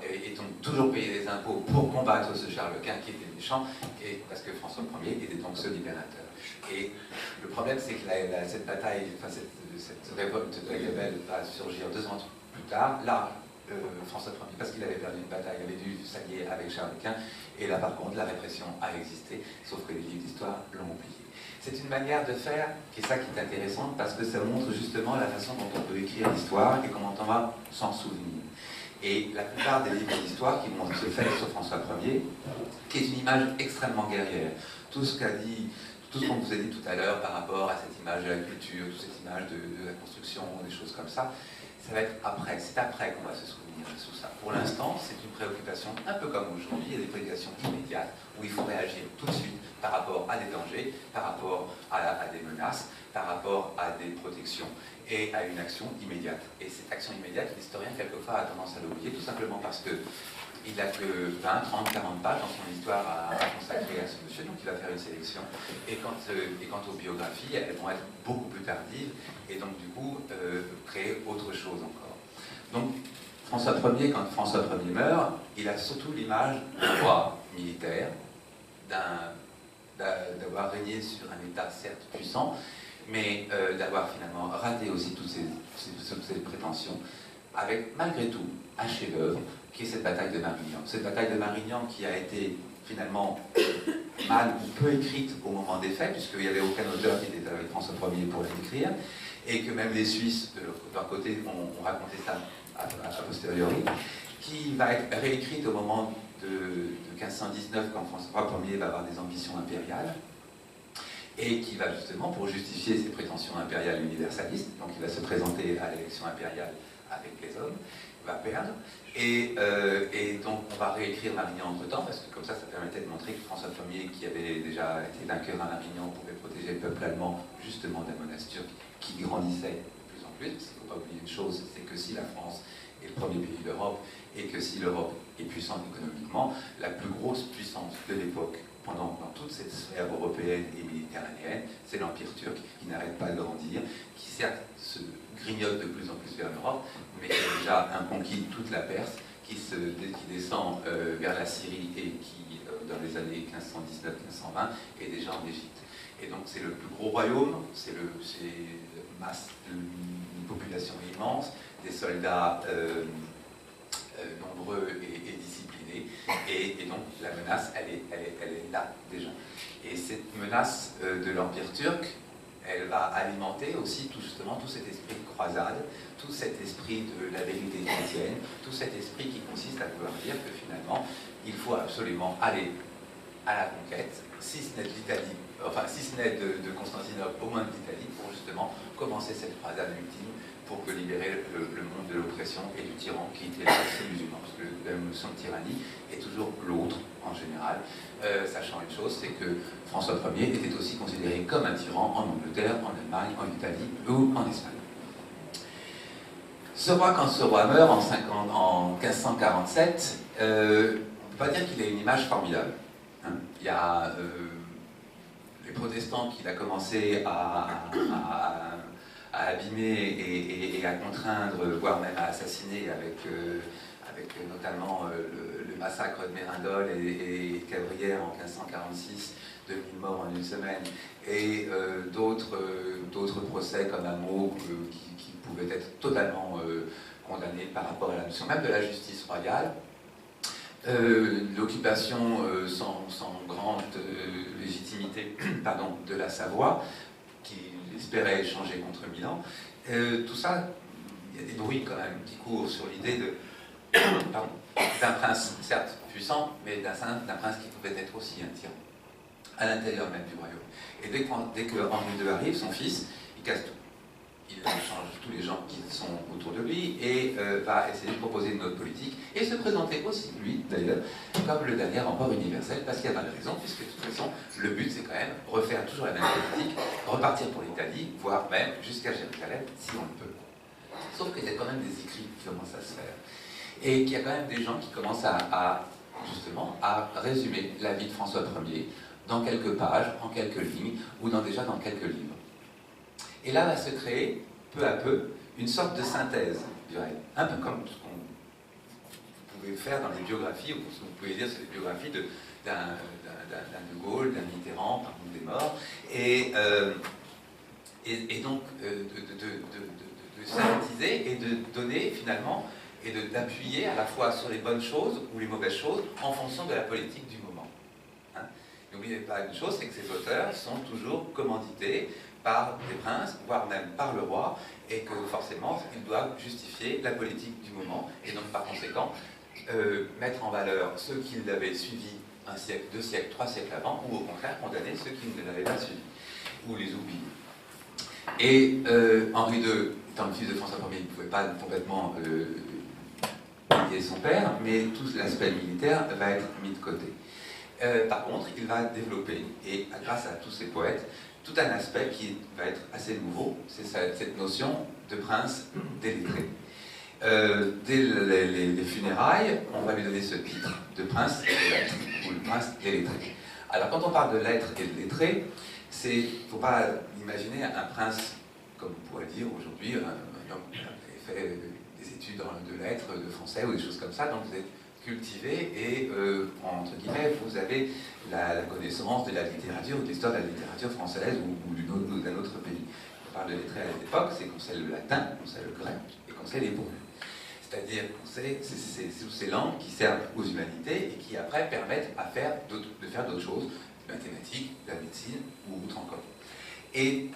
et donc toujours payer des impôts pour combattre ce Charles Quint qui était méchant, et parce que François Ier était donc ce libérateur. Et le problème, c'est que cette bataille, cette révolte de la Gabelle va surgir 2 ans plus tard. Là, François Ier, parce qu'il avait perdu une bataille, avait dû s'allier avec Charles Quint, et là par contre la répression a existé, sauf que les livres d'histoire l'ont oublié. C'est une manière de faire, qui est ça qui est intéressante, parce que ça montre justement la façon dont on peut écrire l'histoire et comment on va s'en souvenir. Et la plupart des livres d'histoire qui montrent ce fait sur François Ier, qui est une image extrêmement guerrière. Tout ce qu'on vous a dit tout à l'heure par rapport à cette image de la culture, toute cette image de la construction, des choses comme ça, ça va être après, c'est après qu'on va se souvenir de tout ça. Pour l'instant, c'est une préoccupation un peu comme aujourd'hui, il y a des préoccupations immédiates où il faut réagir tout de suite par rapport à des dangers, par rapport à des menaces, par rapport à des protections et à une action immédiate. Et cette action immédiate, l'historien quelquefois a tendance à l'oublier, tout simplement parce que il n'a que 20, 30, 40 pages dans son histoire à consacrer à ce monsieur, donc il va faire une sélection. Et quant aux biographies, elles vont être beaucoup plus tardives, et donc du coup, créer autre chose encore. Donc, François Ier, quand François Ier meurt, il a surtout l'image d'un roi militaire, d'avoir régné sur un État certes puissant, mais d'avoir finalement raté aussi toutes ces prétentions, avec malgré tout un chef-d'œuvre, qui est cette bataille de Marignan. Cette bataille de Marignan qui a été finalement mal ou peu écrite au moment des faits, puisqu'il n'y avait aucun auteur qui était avec François Ier pour l'écrire, et que même les Suisses, de leur côté, ont raconté ça a posteriori, qui va être réécrite au moment de 1519, quand François Ier va avoir des ambitions impériales, et qui va justement, pour justifier ses prétentions impériales universalistes, donc il va se présenter à l'élection impériale avec les hommes, va perdre, et donc on va réécrire Marignan entre-temps, parce que comme ça permettait de montrer que François Ier, qui avait déjà été vainqueur à Marignan, pouvait protéger le peuple allemand justement d'un menace turque qui grandissait de plus en plus, parce qu'il ne faut pas oublier une chose, c'est que si la France est le premier pays d'Europe, et que si l'Europe est puissante économiquement, la plus grosse puissance de l'époque, dans toute cette sphère européenne et méditerranéenne, c'est l'Empire turc, qui n'arrête pas de grandir, qui certes se grignote de plus en plus vers l'Europe, mais qui a déjà conquis toute la Perse, qui descend vers la Syrie et qui, dans les années 1519-1520, est déjà en Égypte. Et donc c'est le plus gros royaume, c'est une population immense, des soldats nombreux et disciplinés, et donc la menace, elle est là déjà. Et cette menace de l'Empire turc, elle va alimenter aussi justement tout cet esprit de croisade, tout cet esprit de la vérité chrétienne, tout cet esprit qui consiste à vouloir dire que finalement, il faut absolument aller à la conquête, si ce n'est de l'Italie, enfin si ce n'est de Constantinople, au moins de l'Italie, pour justement commencer cette croisade ultime pour que libérer le monde de l'oppression et du tyran qui était le musulman. Parce que la notion de tyrannie est toujours l'autre en général, sachant une chose, c'est que François Ier était aussi considéré comme un tyran en Angleterre, en Allemagne, en Italie ou en Espagne. Ce roi, quand ce roi meurt en 1547, on ne peut pas dire qu'il a une image formidable. Hein. Il y a les protestants qu'il a commencé à abîmer et à contraindre, voire même à assassiner avec notamment le massacre de Mérindol et Cabrières en 1546, de 1000 morts en une semaine, et d'autres procès comme Amour qui pouvaient être totalement condamnés par rapport à la notion même de la justice royale. L'occupation sans grande légitimité pardon, de la Savoie, qui espérait échanger contre Milan. Tout ça, il y a des bruits quand même qui courent sur l'idée d'un prince, certes puissant, mais d'un prince qui pouvait être aussi un tyran, à l'intérieur même du royaume. Et dès que Henri II arrive, son fils, il casse tout. Il change tous les gens qui sont autour de lui et va essayer de proposer une autre politique et se présenter aussi, lui d'ailleurs, comme le dernier rempart universel, parce qu'il y a pas de raison, puisque de toute façon, le but c'est quand même refaire toujours la même politique, repartir pour l'Italie, voire même jusqu'à Jérusalem, si on le peut. Sauf qu'il y a quand même des écrits qui commencent à se faire. Et qu'il y a quand même des gens qui commencent justement à résumer la vie de François Ier dans quelques pages, en quelques lignes, ou déjà dans quelques livres. Et là va se créer, peu à peu, une sorte de synthèse, je dirais, un peu comme ce qu'on vous pouvez faire dans les biographies, ou ce que vous pouvez lire sur les biographies d'un De Gaulle, d'un Mitterrand, par exemple des morts, et donc de synthétiser et de donner finalement, et d'appuyer à la fois sur les bonnes choses ou les mauvaises choses en fonction de la politique du moment. Hein. N'oubliez pas une chose, c'est que ces auteurs sont toujours commandités par des princes, voire même par le roi, et que forcément, ils doivent justifier la politique du moment, et donc par conséquent, mettre en valeur ceux qui l'avaient suivi un siècle, 2 siècles, 3 siècles avant, ou au contraire condamner ceux qui ne l'avaient pas suivi, ou les oublier. Et Henri II, étant le fils de François Ier, il ne pouvait pas complètement oublier son père, mais tout l'aspect militaire va être mis de côté. Par contre, il va développer, et grâce à tous ces poètes, tout un aspect qui va être assez nouveau, c'est cette notion de prince délettré. Dès les funérailles, on va lui donner ce titre de prince de lettres, ou le prince délettré. Alors quand on parle de lettres et de lettrés, il ne faut pas imaginer un prince, comme on pourrait dire aujourd'hui, un homme qui a fait des études de lettres, de français ou des choses comme ça, donc vous êtes cultivé et, entre guillemets, vous avez la connaissance de la littérature ou de l'histoire de la littérature française ou d'un autre pays. On parle de lettrés à l'époque, c'est qu'on sait le latin, qu'on sait le grec et qu'on sait l'hébreu. C'est-à-dire qu'on sait ces langues qui servent aux humanités et qui après permettent de faire d'autres choses, les mathématiques, la médecine ou autre encore. Et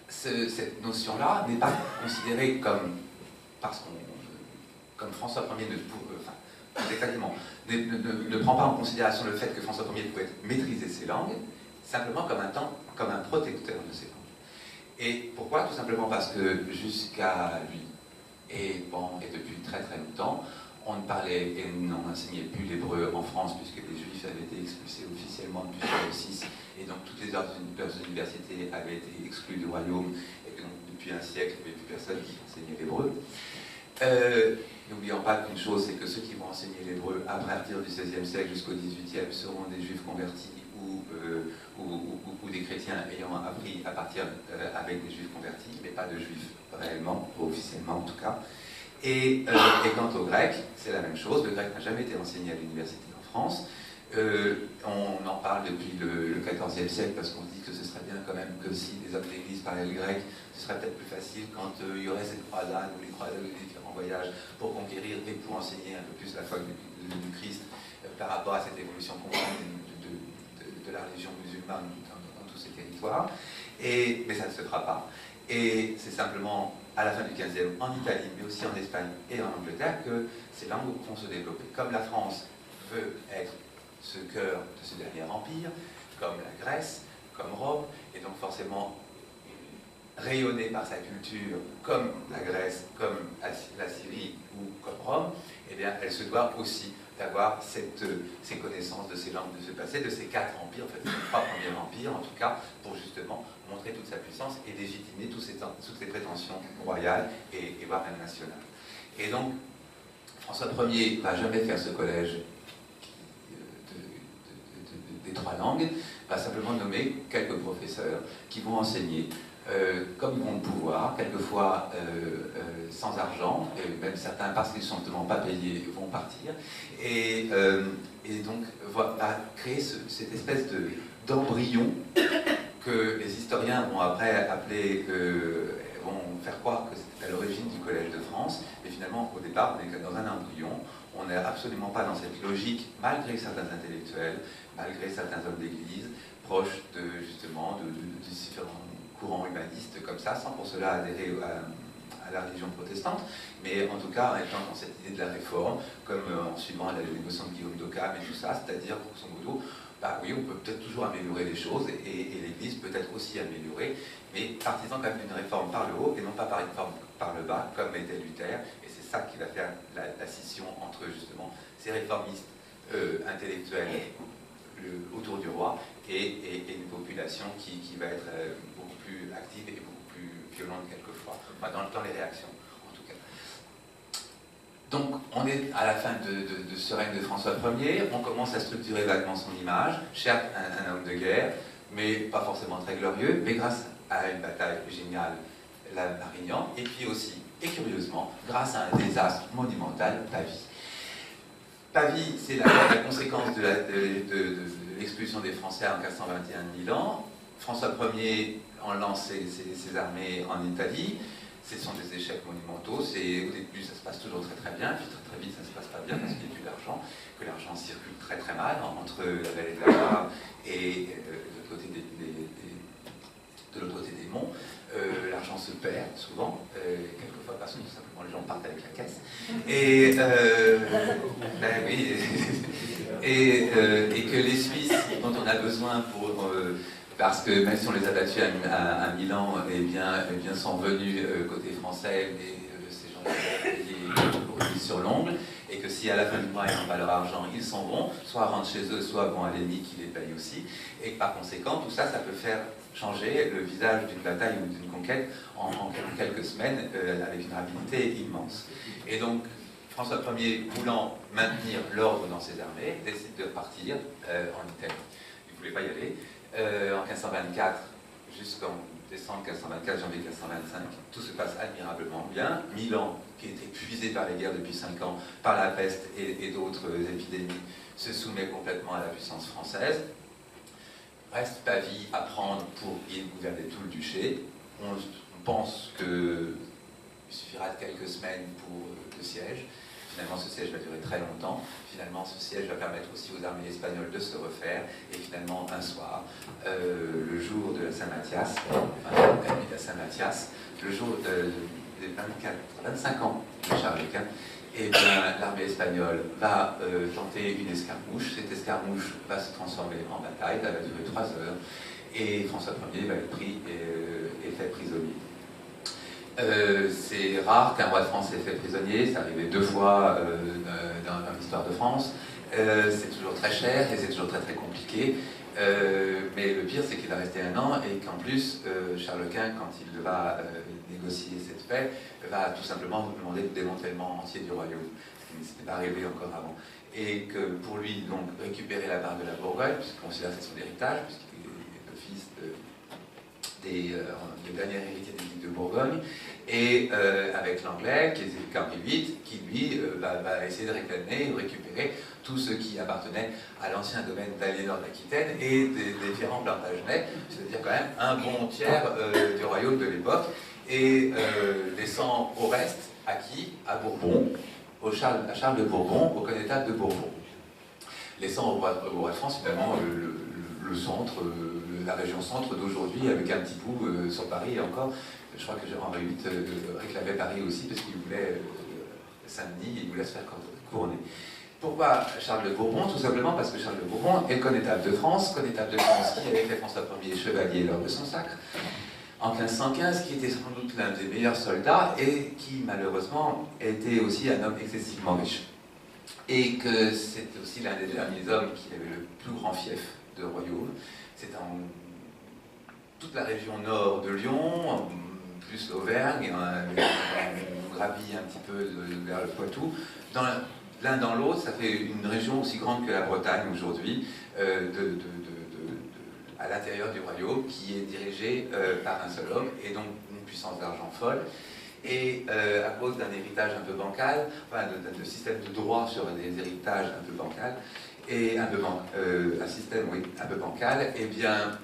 cette notion-là n'est pas considérée comme François Ier ne prend pas en considération le fait que François Ier pouvait maîtriser ces langues, simplement comme un protecteur de ces langues. Et pourquoi? Tout simplement parce que jusqu'à lui, et depuis très très longtemps, on ne parlait et n'en enseignait plus l'hébreu en France, puisque les Juifs avaient été expulsés officiellement depuis Charles VI, et donc toutes les leurs universités avaient été exclues du royaume, et que donc depuis un siècle, il n'y avait plus personne qui enseignait l'hébreu. N'oublions pas qu'une chose, c'est que ceux qui vont enseigner l'hébreu à partir du XVIe siècle jusqu'au XVIIIe seront des juifs convertis ou des chrétiens ayant appris à partir avec des juifs convertis, mais pas de juifs réellement, officiellement en tout cas. Et quant au grec, c'est la même chose. Le grec n'a jamais été enseigné à l'université en France. On en parle depuis le XIVe siècle parce qu'on se dit que ce serait bien quand même que si les hommes d'église parlaient le grec, ce serait peut-être plus facile quand il y aurait cette croisade ou les croisades ou les différents voyages pour conquérir et pour enseigner un peu plus la foi du Christ par rapport à cette évolution constante de la religion musulmane dans tous ces territoires. Mais ça ne se fera pas. Et c'est simplement à la fin du XVe en Italie, mais aussi en Espagne et en Angleterre que ces langues vont se développer. Comme la France veut être ce cœur de ce dernier empire, comme la Grèce, comme Rome, et donc forcément rayonnée par sa culture, comme la Grèce, comme la Syrie ou comme Rome, eh bien, elle se doit aussi d'avoir ces connaissances de ces langues de ce passé, de ces 4 empires, en fait, ces 3 premiers empires, en tout cas, pour justement montrer toute sa puissance et légitimer toutes ces prétentions royales et voire même nationales. Et donc, François Ier ne va jamais faire ce collège des 3 langues, va simplement nommer quelques professeurs qui vont enseigner comme ils ont le pouvoir, quelquefois sans argent, et même certains parce qu'ils ne sont justement pas payés vont partir, et donc va créer cette espèce d'embryon que les historiens vont après appeler, vont faire croire que c'était à l'origine du Collège de France, et finalement au départ on est dans un embryon, on n'est absolument pas dans cette logique, malgré certains intellectuels, malgré certains hommes d'église, proches justement de différents courants humanistes comme ça, sans pour cela adhérer à la religion protestante, mais en tout cas en étant dans cette idée de la réforme, comme en suivant la négociation de Guillaume d'Occam et tout ça, c'est-à-dire, grosso modo, bah oui, on peut peut-être toujours améliorer les choses, et l'Église peut être aussi améliorée, mais partisan quand même d'une réforme par le haut, et non pas par une réforme par le bas, comme était Luther, et c'est ça qui va faire la scission entre justement ces réformistes intellectuels autour du roi, et une population qui va être beaucoup plus active et beaucoup plus violente quelquefois, enfin, dans les réactions en tout cas. Donc on est à la fin de ce règne de François Ier, on commence à structurer vaguement son image, certes un homme de guerre, mais pas forcément très glorieux, mais grâce à une bataille géniale, la Marignan, et puis aussi, et curieusement, grâce à un désastre monumental, Pavie. Pavie, c'est la conséquence de l'expulsion des Français en 1521 de Milan. François Ier en lance ses armées en Italie. Ce sont des échecs monumentaux. Au début, ça se passe toujours très très bien, puis très vite, ça ne se passe pas bien parce qu'il n'y a plus d'argent, que l'argent circule très très mal entre la vallée de la Loire et de l'autre côté des monts. L'argent se perd souvent, quelquefois parce que tout simplement les gens partent avec la caisse. Et ben oui, et que les Suisses dont on a besoin parce que même si on les a battus à Milan, eh bien sont venus côté français, mais ces gens ont payé sur l'ongle, et que si à la fin du mois ils n'ont pas leur argent, ils s'en vont, soit rentrent chez eux, soit vont à l'ennemi qui les paye aussi, et que par conséquent, tout ça, ça peut faire changer le visage d'une bataille ou d'une conquête en quelques semaines avec une rapidité immense. Et donc, François Ier, voulant maintenir l'ordre dans ses armées, décide de repartir en Italie. Il ne voulait pas y aller. En 1524, jusqu'en décembre 1524, janvier 1525, tout se passe admirablement bien. Milan, qui était épuisé par les guerres depuis 5 ans, par la peste et d'autres épidémies, se soumet complètement à la puissance française. Reste Pavie à prendre pour gouverner tout le duché. On pense qu'il suffira de quelques semaines pour le siège. Finalement, ce siège va durer très longtemps. Finalement, ce siège va permettre aussi aux armées espagnoles de se refaire. Et finalement, un soir, le jour de la Saint-Mathias, enfin, la nuit de la Saint-Mathias, le jour des 25 ans de Charles Quint, et bien l'armée espagnole va tenter une escarmouche. Cette escarmouche va se transformer en bataille, elle va durer 3 heures, et François Ier va être pris et fait prisonnier. C'est rare qu'un roi de France ait fait prisonnier, c'est arrivé 2 fois dans l'histoire de France. C'est toujours très cher et c'est toujours très très compliqué. Mais le pire, c'est qu'il va rester 1 an et qu'en plus, Charles Quint, quand il va négocier cette paix, va tout simplement demander le démantèlement entier du royaume, ce qui n'était pas arrivé encore avant. Et que pour lui, donc, récupérer la part de la Bourgogne, puisqu'il considère que c'est son héritage, puisqu'il est le fils du dernier héritier des ducs de Bourgogne, et avec l'anglais, qui est Henri VIII, qui lui va essayer de réclamer ou récupérer tout ce qui appartenait à l'ancien domaine d'Aliénor d'Aquitaine et des différents Plantagenets, c'est-à-dire quand même un bon tiers du royaume de l'époque, et laissant au reste acquis à Bourbon, à Charles de Bourbon, au connétable de Bourbon, laissant au roi de France finalement le centre, la région centre d'aujourd'hui, avec un petit bout sur Paris, et encore, je crois que Henri VIII réclamait Paris aussi, parce qu'il voulait Saint-Denis, il voulait se faire couronner. Pourquoi Charles de Bourbon? Tout simplement parce que Charles de Bourbon est connétable de France qui avait fait François Ier chevalier lors de son sacre, en 1515, qui était sans doute l'un des meilleurs soldats, et qui malheureusement était aussi un homme excessivement riche. Et que c'était aussi l'un des derniers hommes qui avait le plus grand fief de royaume. C'est en toute la région nord de Lyon, plus l'Auvergne, on gravit un petit peu vers le Poitou. L'un dans l'autre, ça fait une région aussi grande que la Bretagne aujourd'hui, à à l'intérieur du royaume, qui est dirigé par un seul homme, et donc une puissance d'argent folle. Et à cause d'un héritage un peu bancal, enfin de système de droit sur des héritages un peu bancal, et un système oui, un peu bancal, eh bien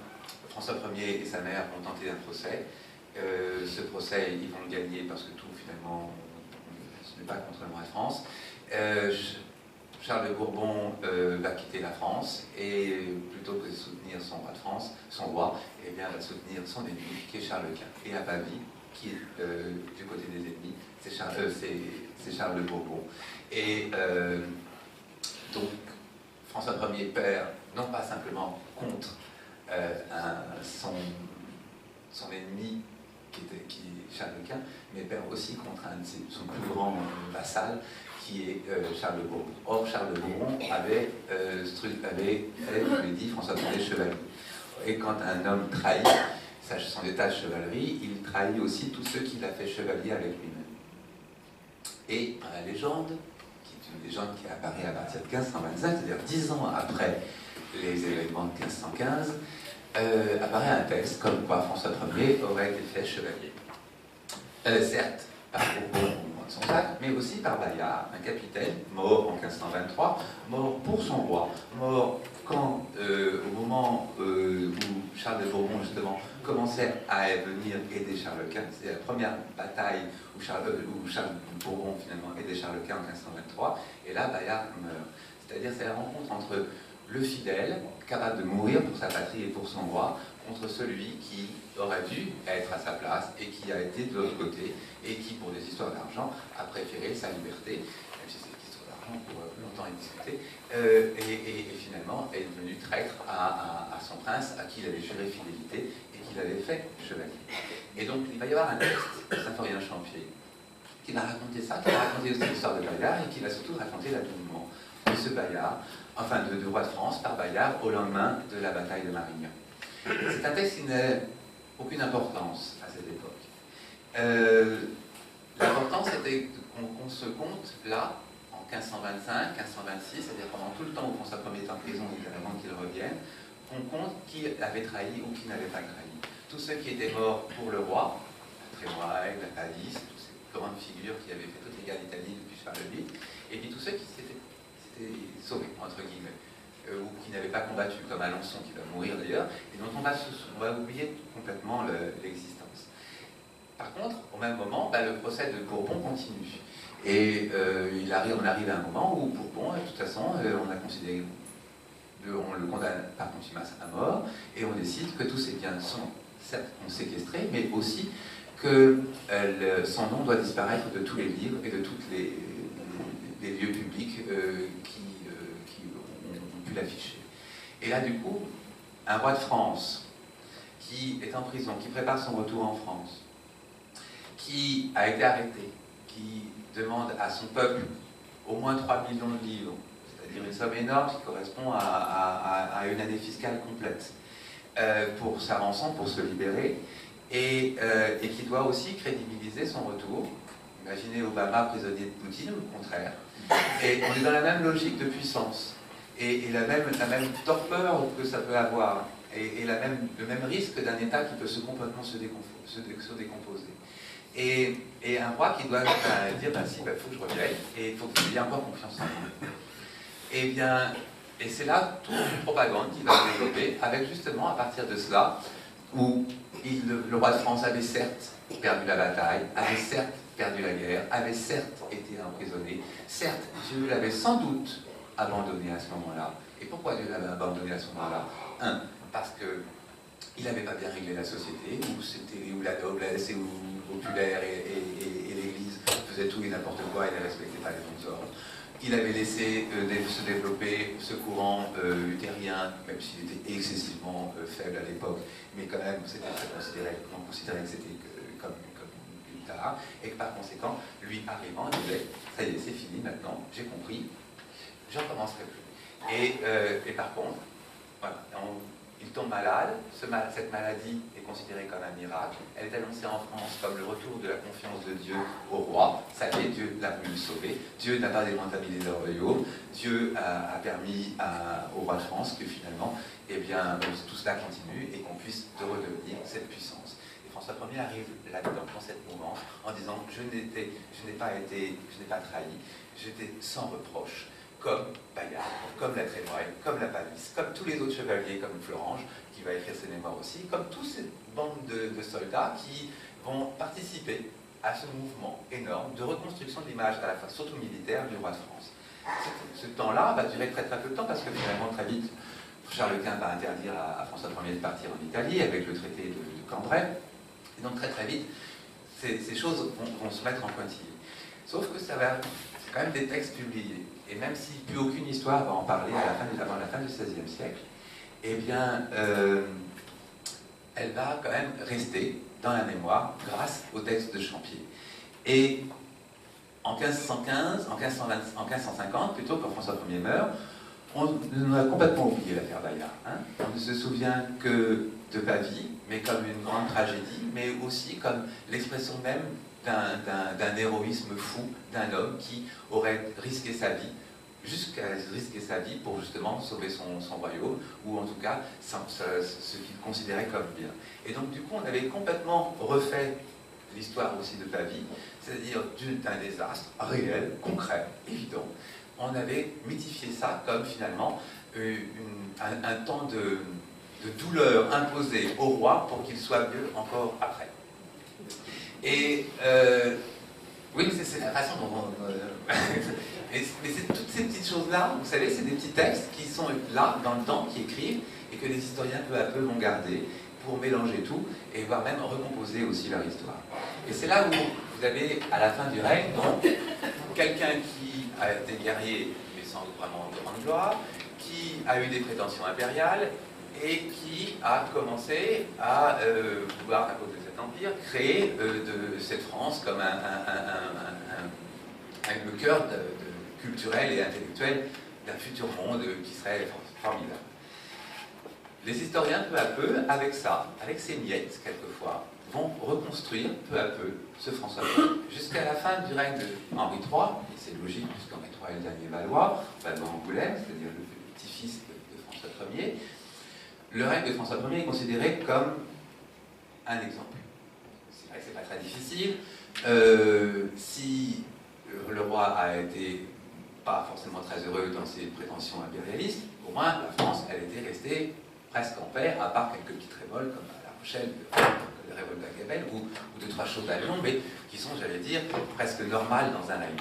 François Ier et sa mère ont tenté un procès. Ce procès, ils vont le gagner parce que tout finalement, ce n'est pas contre le roi de France. Charles de Bourbon va quitter la France et plutôt que de soutenir son roi de France, son roi, eh bien, va soutenir son ennemi qui est Charles Quint. Et à Pavie, qui est du côté des ennemis, c'est Charles de Bourbon. Et donc François Ier perd non pas simplement contre son ennemi qui est Charles Quint, mais perd aussi contre son plus grand vassal qui est Charles de Bourbon. Or, Charles de Bourbon avait fait, je l'ai dit, François Ier chevalier. Et quand un homme trahit son état de chevalerie, il trahit aussi tous ceux qu'il a fait chevalier avec lui-même. Et dans la légende, qui est une légende qui apparaît à partir de 1525, c'est-à-dire 10 ans après les événements de 1515, apparaît un texte comme quoi François Ier aurait été fait chevalier. Certes, par Bourbon, son sac, mais aussi par Bayard, un capitaine, mort en 1523, mort pour son roi, mort quand, au moment où Charles de Bourbon, justement, commençait à venir aider Charles Quint. C'est la première bataille où Charles de Bourbon, finalement, aidait Charles Quint en 1523, et là, Bayard meurt. C'est-à-dire, c'est la rencontre entre le fidèle, capable de mourir pour sa patrie et pour son roi, contre celui qui aurait dû être à sa place et qui a été de l'autre côté et qui, pour des histoires d'argent, a préféré sa liberté, même si cette histoire d'argent pour longtemps est discutée, et finalement est devenu traître à son prince à qui il avait juré fidélité et qu'il avait fait chevalier. Et donc il va y avoir un texte, Symphorien Champier, qui va raconter ça, qui va raconter aussi l'histoire de Bayard et qui va surtout raconter l'avènement de ce Bayard, enfin de roi de France par Bayard au lendemain de la bataille de Marignan. C'est un texte qui n'a aucune importance à cette époque. L'important, c'était qu'on se compte là, en 1525, 1526, c'est-à-dire pendant tout le temps où François Ier est en prison avant qu'il revienne, qu'on compte qui avait trahi ou qui n'avait pas trahi. Tous ceux qui étaient morts pour le roi, la Trémoille, la Palisse, toutes ces grandes figures qui avaient fait toute les guerres d'Italie depuis Charles VIII, et puis tous ceux qui s'étaient sauvés, entre guillemets. Ou qui n'avait pas combattu, comme Alençon, qui va mourir d'ailleurs, et dont on va oublier complètement l'existence. Par contre, au même moment, le procès de Bourbon continue. Et on arrive à un moment où Bourbon, de toute façon, on le condamne par contumace à mort, et on décide que tous ses biens sont certes séquestrés, mais aussi que son nom doit disparaître de tous les livres et de tous les lieux publics qui ont pu l'afficher. Et là, du coup, un roi de France qui est en prison, qui prépare son retour en France, qui a été arrêté, qui demande à son peuple au moins 3 millions de livres, c'est-à-dire une somme énorme qui correspond à une année fiscale complète, pour sa rançon, pour se libérer, et qui doit aussi crédibiliser son retour. Imaginez Obama prisonnier de Poutine, ou le contraire. Et on est dans la même logique de puissance, et la même torpeur que ça peut avoir, et le même risque d'un État qui peut complètement se décomposer. Et un roi qui doit dire, si, il faut que je revienne, et il faut qu'il ait encore confiance en moi. Et c'est là toute une propagande qui va se développer, avec justement, à partir de cela, où le roi de France avait certes perdu la bataille, avait certes perdu la guerre, avait certes été emprisonné, certes, Dieu l'avait sans doute abandonné à ce moment-là. Et pourquoi Dieu l'avait abandonné à ce moment-là? Parce qu'il n'avait pas bien réglé la société, où la noblesse et où le populaire et l'Église faisaient tout et n'importe quoi et ne respectaient pas les bons ordres. Il avait laissé se développer ce courant luthérien, même s'il était excessivement faible à l'époque, mais quand même, on considérait que c'était comme une tare, et que par conséquent, lui arrivant, il disait, ça y est, c'est fini maintenant, j'ai compris, je ne recommencerai plus. Et par contre, voilà, Il tombe malade, cette maladie est considérée comme un miracle, elle est annoncée en France comme le retour de la confiance de Dieu au roi. Ça y est, Dieu l'a voulu sauver, Dieu n'a pas déstabilisé le royaume, Dieu a permis au roi de France que finalement, eh bien, tout cela continue et qu'on puisse redevenir cette puissance. Et François Ier arrive là-dedans, dans cette mouvance, en disant « je n'ai pas trahi, j'étais sans reproche ». Comme Bayard, comme la Trémoille, comme la Palisse, comme tous les autres chevaliers, comme Florange, qui va écrire ses mémoires aussi, comme toutes ces bandes de soldats qui vont participer à ce mouvement énorme de reconstruction de l'image, à la fois surtout militaire, du roi de France. Ce temps-là va durer très très peu de temps, parce que finalement, très vite, Charles Quint va interdire à François Ier de partir en Italie, avec le traité de Cambrai, et donc très très vite, ces choses vont se mettre en pointillé. Sauf que c'est quand même des textes publiés. Et même si plus aucune histoire va en parler avant la fin du XVIe siècle, eh bien, elle va quand même rester dans la mémoire grâce au texte de Champier. Et en 1515, en 1550, plutôt, quand François Ier meurt, on a complètement oublié l'affaire Bayard. Hein. On ne se souvient que de Pavie, mais comme une grande tragédie, mais aussi comme l'expression même d'un héroïsme fou, d'un homme qui aurait risqué sa vie, jusqu'à risquer sa vie pour justement sauver son royaume, ou en tout cas ce qu'il considérait comme bien. Et donc du coup on avait complètement refait l'histoire aussi de Pavie, c'est-à-dire d'un désastre réel, concret, évident. On avait mythifié ça comme finalement un temps de douleur imposé au roi pour qu'il soit mieux encore après. Et oui, c'est la façon dont mais c'est toutes ces petites choses-là, vous savez, c'est des petits textes qui sont là, dans le temps, qui écrivent, et que les historiens peu à peu vont garder pour mélanger tout, et voire même recomposer aussi leur histoire. Et c'est là où vous avez, à la fin du règne, donc, quelqu'un qui a été guerrier, mais sans vraiment grande gloire, qui a eu des prétentions impériales, et qui a commencé à vouloir, à cause de cet empire, créer de cette France comme le cœur culturel et intellectuel d'un futur monde qui serait formidable. Les historiens, peu à peu, avec ça, avec ces miettes, quelquefois, vont reconstruire peu à peu ce François Ier, jusqu'à la fin du règne de Henri III, et c'est logique, puisqu'Henri III est le dernier Valois Angoulême, c'est-à-dire le petit-fils de François Ier. Le règne de François Ier est considéré comme un exemple. C'est vrai que c'est pas très difficile. Si le roi a été pas forcément très heureux dans ses prétentions impérialistes, au moins la France, elle était restée presque en paix, à part quelques petites révoltes comme à La Rochelle, les révoltes d'Agabel, ou deux, trois choses à Lyon, mais qui sont, j'allais dire, presque normales dans un règne.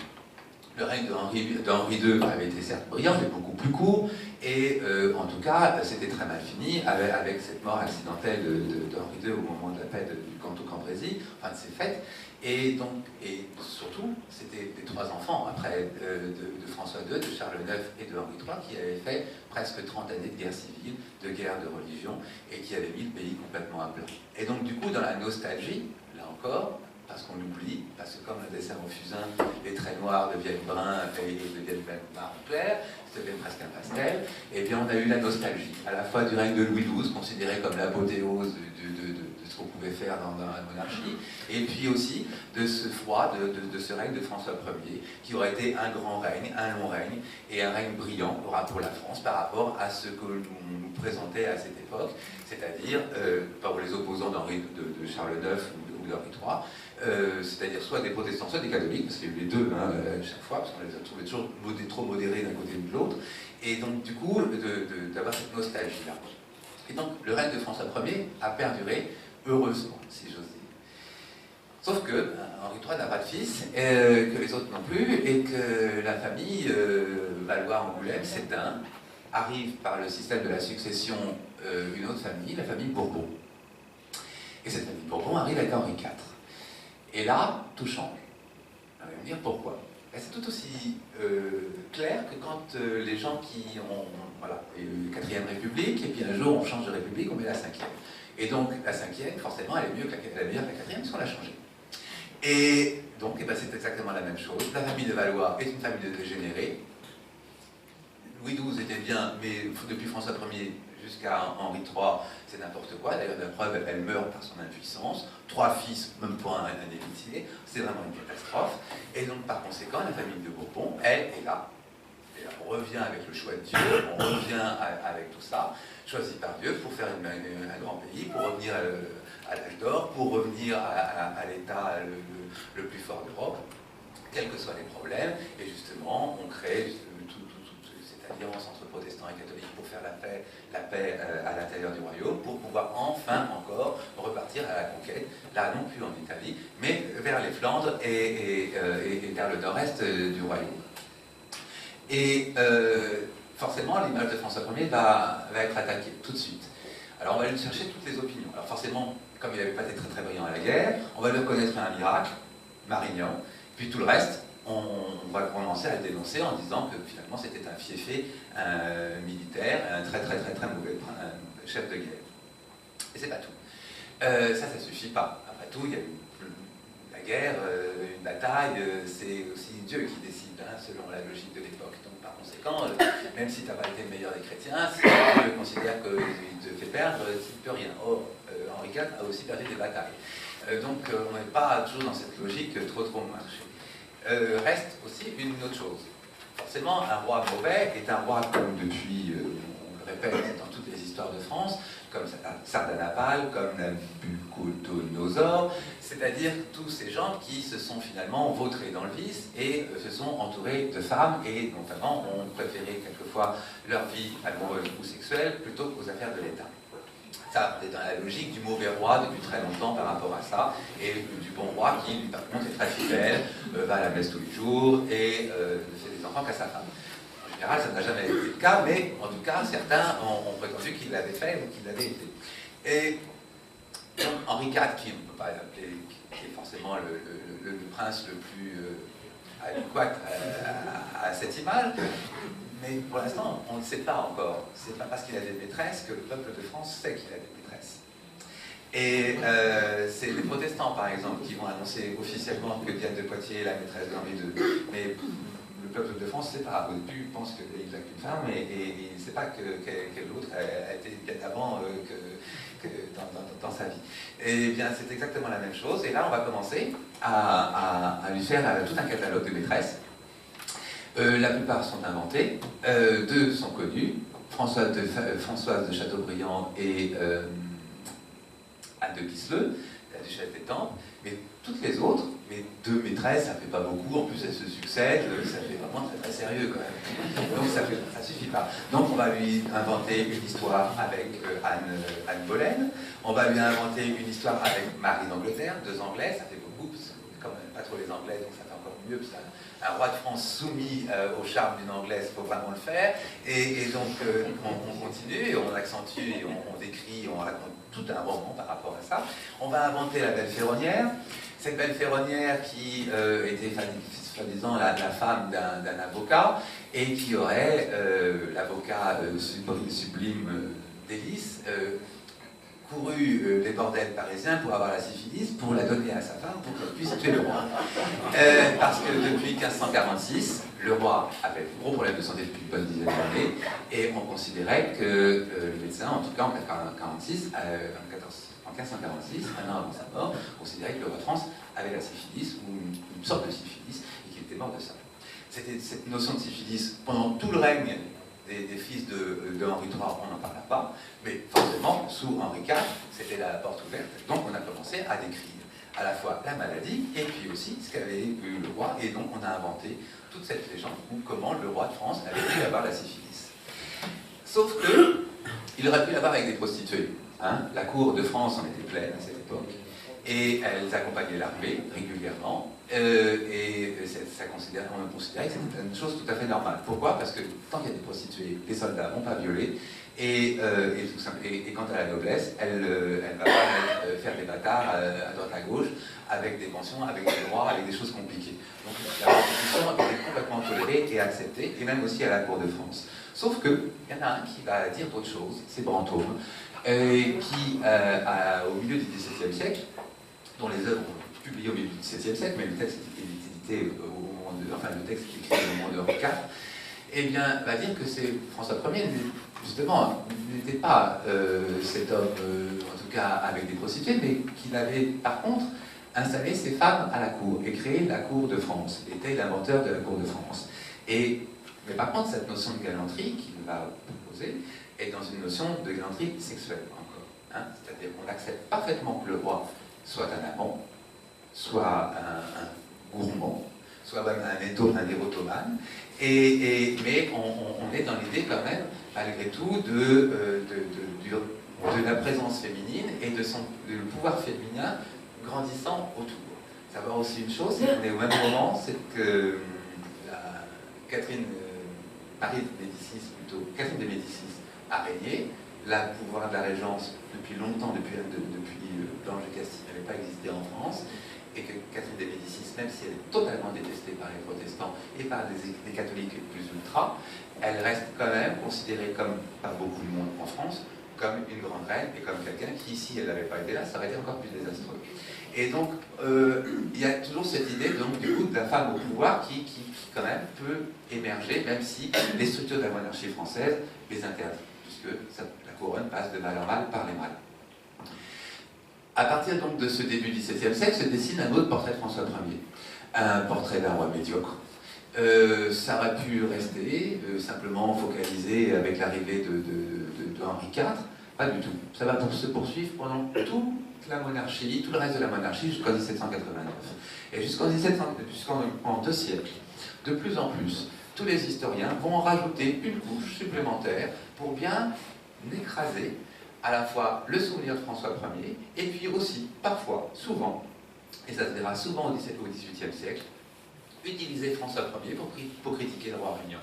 Le règne d'Henri II avait été certes brillant, mais beaucoup plus court, et en tout cas, c'était très mal fini avec cette mort accidentelle d'Henri II au moment de la paix du Canto-Cambrésis, enfin de ses fêtes. Et surtout, c'était les trois enfants après de François II, de Charles IX et de Henri III qui avaient fait presque 30 années de guerre civile, de guerre de religion, et qui avaient mis le pays complètement à plat. Et donc du coup, dans la nostalgie, là encore, parce qu'on oublie, parce que comme un dessin au fusain, les traits noirs deviennent bruns et deviennent même marron clair, deviennent presque un pastel, et bien on a eu la nostalgie, à la fois du règne de Louis XII, considéré comme l'apothéose de ce qu'on pouvait faire dans la monarchie, et puis aussi de ce froid, de ce règne de François Ier, qui aurait été un grand règne, un long règne, et un règne brillant pour la France par rapport à ce que l'on nous présentait à cette époque, c'est-à-dire, pour les opposants de Charles IX ou d'Henri III, c'est-à-dire soit des protestants, soit des catholiques, parce qu'il y a eu les deux chaque fois, parce qu'on les a trouvés toujours trop modérés d'un côté ou de l'autre, et donc du coup, d'avoir cette nostalgie-là. Et donc, le règne de François Ier a perduré, heureusement, si j'ose dire. Sauf que Henri III n'a pas de fils, que les autres non plus, et que la famille Valois-Angoulême s'éteint, arrive par le système de la succession une autre famille, la famille Bourbon. Et cette famille Bourbon arrive avec Henri IV. Et là, tout change. On va me dire pourquoi. C'est tout aussi clair que quand les gens qui ont la 4e République, et puis un jour on change de République, on met la 5e. Et donc la 5e, forcément, elle est meilleure que la 4e, parce qu'on l'a changée. Et donc c'est exactement la même chose. La famille de Valois est une famille de dégénérés. Louis XII était bien, mais depuis François Ier jusqu'à Henri III, c'est n'importe quoi. D'ailleurs, la preuve, elle meurt par son impuissance. 3 fils, même pas un héritier. C'est vraiment une catastrophe. Et donc, par conséquent, la famille de Bourbon, elle est là. Et là, on revient avec le choix de Dieu, on revient avec tout ça, choisi par Dieu pour faire un grand pays, pour revenir à l'âge d'or, pour revenir à l'État le plus fort d'Europe, quels que soient les problèmes. Et justement, on crée cette alliance entre protestants et catholiques pour faire la paix à l'intérieur du royaume, pour pouvoir enfin encore repartir à la conquête, là non plus en Italie, mais vers les Flandres et vers le nord-est du royaume. Et forcément, l'image de François Ier va être attaquée tout de suite. Alors on va aller chercher toutes les opinions. Alors forcément, comme il n'avait pas été très très brillant à la guerre, on va lui reconnaître un miracle, Marignan, puis tout le reste, on va commencer à le dénoncer en disant que finalement c'était un fiefé militaire, un très mauvais chef de guerre. Et c'est pas tout. Ça suffit pas. Après tout, il y a la guerre, une bataille, c'est aussi Dieu qui décide, hein, selon la logique de l'époque. Donc par conséquent, même si tu n'as pas été le meilleur des chrétiens, si Dieu considère qu'il te fait perdre, tu ne peux rien. Or, Henri IV a aussi perdu des batailles. Donc on n'est pas toujours dans cette logique trop marché. Reste aussi une autre chose. Forcément, un roi mauvais est un roi comme depuis, on le répète dans toutes les histoires de France, comme Sardanapale, comme Nabucodonosor, c'est-à-dire tous ces gens qui se sont finalement vautrés dans le vice et se sont entourés de femmes et notamment ont préféré quelquefois leur vie amoureuse ou sexuelle plutôt qu'aux affaires de l'État. Ça, on est dans la logique du mauvais roi depuis très longtemps par rapport à ça, et du bon roi qui, lui, par contre, est très fidèle, va à la messe tous les jours et ne fait des enfants qu'à sa femme. En général, ça n'a jamais été le cas, mais en tout cas, certains ont prétendu qu'il l'avait fait ou qu'il l'avait été. Et donc, Henri IV, qui on ne peut pas l'appeler, qui est forcément le prince le plus adéquat à cette image, mais pour l'instant, on ne sait pas encore. C'est pas parce qu'il a des maîtresses que le peuple de France sait qu'il a des maîtresses. Et c'est les protestants, par exemple, qui vont annoncer officiellement que Diane de Poitiers est la maîtresse d'Henri II. Mais le peuple de France ne sait pas. Au début, il pense qu'il n'a qu'une femme et il ne sait pas quelle autre a été bien avant dans sa vie. Et bien, c'est exactement la même chose. Et là, on va commencer à lui faire tout un catalogue de maîtresses. La plupart sont inventées, 2 sont connues, Françoise de Chateaubriand et Anne de Guisleux, la duchesse d'Étampes, mais toutes les autres, mais 2 maîtresses, ça ne fait pas beaucoup, en plus elles se succèdent, ça fait vraiment très sérieux quand même. Donc ça ne suffit pas. Donc on va lui inventer une histoire avec Anne Boleyn, on va lui inventer une histoire avec Marie d'Angleterre, 2 Anglais, ça fait beaucoup, parce que quand même pas trop les Anglais, donc ça fait encore mieux, parce un roi de France soumis au charme d'une Anglaise, il faut vraiment le faire. Et donc, on continue, et on accentue, et on décrit, on raconte tout un roman par rapport à ça. On va inventer la belle ferronnière. Cette belle ferronnière qui était, soi-disant, la femme d'un avocat, et qui aurait, l'avocat sublime d'Hélice, couru les bordels parisiens pour avoir la syphilis, pour la donner à sa femme, pour qu'elle puisse tuer le roi. Parce que depuis 1546, le roi avait de gros problèmes de santé depuis une bonne dizaine d'années, et on considérait que les médecins, en tout cas en 1546, un an avant sa mort, considéraient que le roi de France avait la syphilis, ou une sorte de syphilis, et qu'il était mort de ça. C'était cette notion de syphilis pendant tout le règne des fils de Henri III, on n'en parla pas, mais forcément, sous Henri IV, c'était la porte ouverte. Donc on a commencé à décrire à la fois la maladie et puis aussi ce qu'avait eu le roi, et donc on a inventé toute cette légende où comment le roi de France avait pu avoir la syphilis. Sauf que il aurait pu l'avoir avec des prostituées. Hein. La cour de France en était pleine à cette époque, et elles accompagnaient l'armée régulièrement, et on considérait que c'était une chose tout à fait normale. Pourquoi? Parce que tant qu'il y a des prostituées, les soldats n'ont pas violé, et quant à la noblesse, elle va pas faire des bâtards à droite à gauche, avec des pensions, avec des droits, avec des choses compliquées. Donc la prostitution était complètement tolérée et acceptée, et même aussi à la cour de France. Sauf qu'il y en a un qui va dire d'autres choses, c'est Brantôme, qui, au milieu du XVIIe siècle, dont les œuvres ont publiées au milieu du XVIIe siècle, mais le texte était édité le texte est écrit au moment de Henri IV, eh bien, va dire que c'est François Ier, justement, n'était pas cet homme, en tout cas avec des prostituées, mais qu'il avait par contre installé ses femmes à la cour et créé la cour de France. Il était l'inventeur de la cour de France. Mais par contre, cette notion de galanterie qu'il va proposer est dans une notion de galanterie sexuelle encore. Hein, c'est-à-dire qu'on accepte parfaitement que le roi soit un amant, soit un gourmand, soit même un érotomane, mais on est dans l'idée quand même, malgré tout, de la présence féminine et de pouvoir féminin grandissant autour. Savoir aussi une chose, c'est qu'on est au même moment, c'est que Catherine de Médicis a régné, le pouvoir de la régence depuis longtemps, depuis l'Ange de Castille n'avait pas existé en France, et que Catherine de Médicis, même si elle est totalement détestée par les protestants et par les catholiques plus ultra, elle reste quand même considérée comme, par beaucoup de monde en France, comme une grande reine et comme quelqu'un qui, si elle n'avait pas été là, ça aurait été encore plus désastreux. Et donc, il y a toujours cette idée, donc, du coup, de la femme au pouvoir qui quand même, peut émerger, même si les structures de la monarchie française les interdisent, puisque la couronne passe de mal en mal par les mâles. À partir donc de ce début du XVIIe siècle, se dessine un autre portrait de François Ier, un portrait d'un roi médiocre. Ça aurait pu rester simplement focalisé avec l'arrivée de Henri IV, pas du tout. Ça va se poursuivre pendant toute la monarchie, tout le reste de la monarchie jusqu'en 1789. Et jusqu'en 2 siècles, de plus en plus, tous les historiens vont en rajouter une couche supplémentaire pour bien écraser à la fois le souvenir de François Ier et puis aussi, parfois, souvent, et ça se verra souvent au XVIIIe siècle, utiliser François Ier pour critiquer le roi régnant.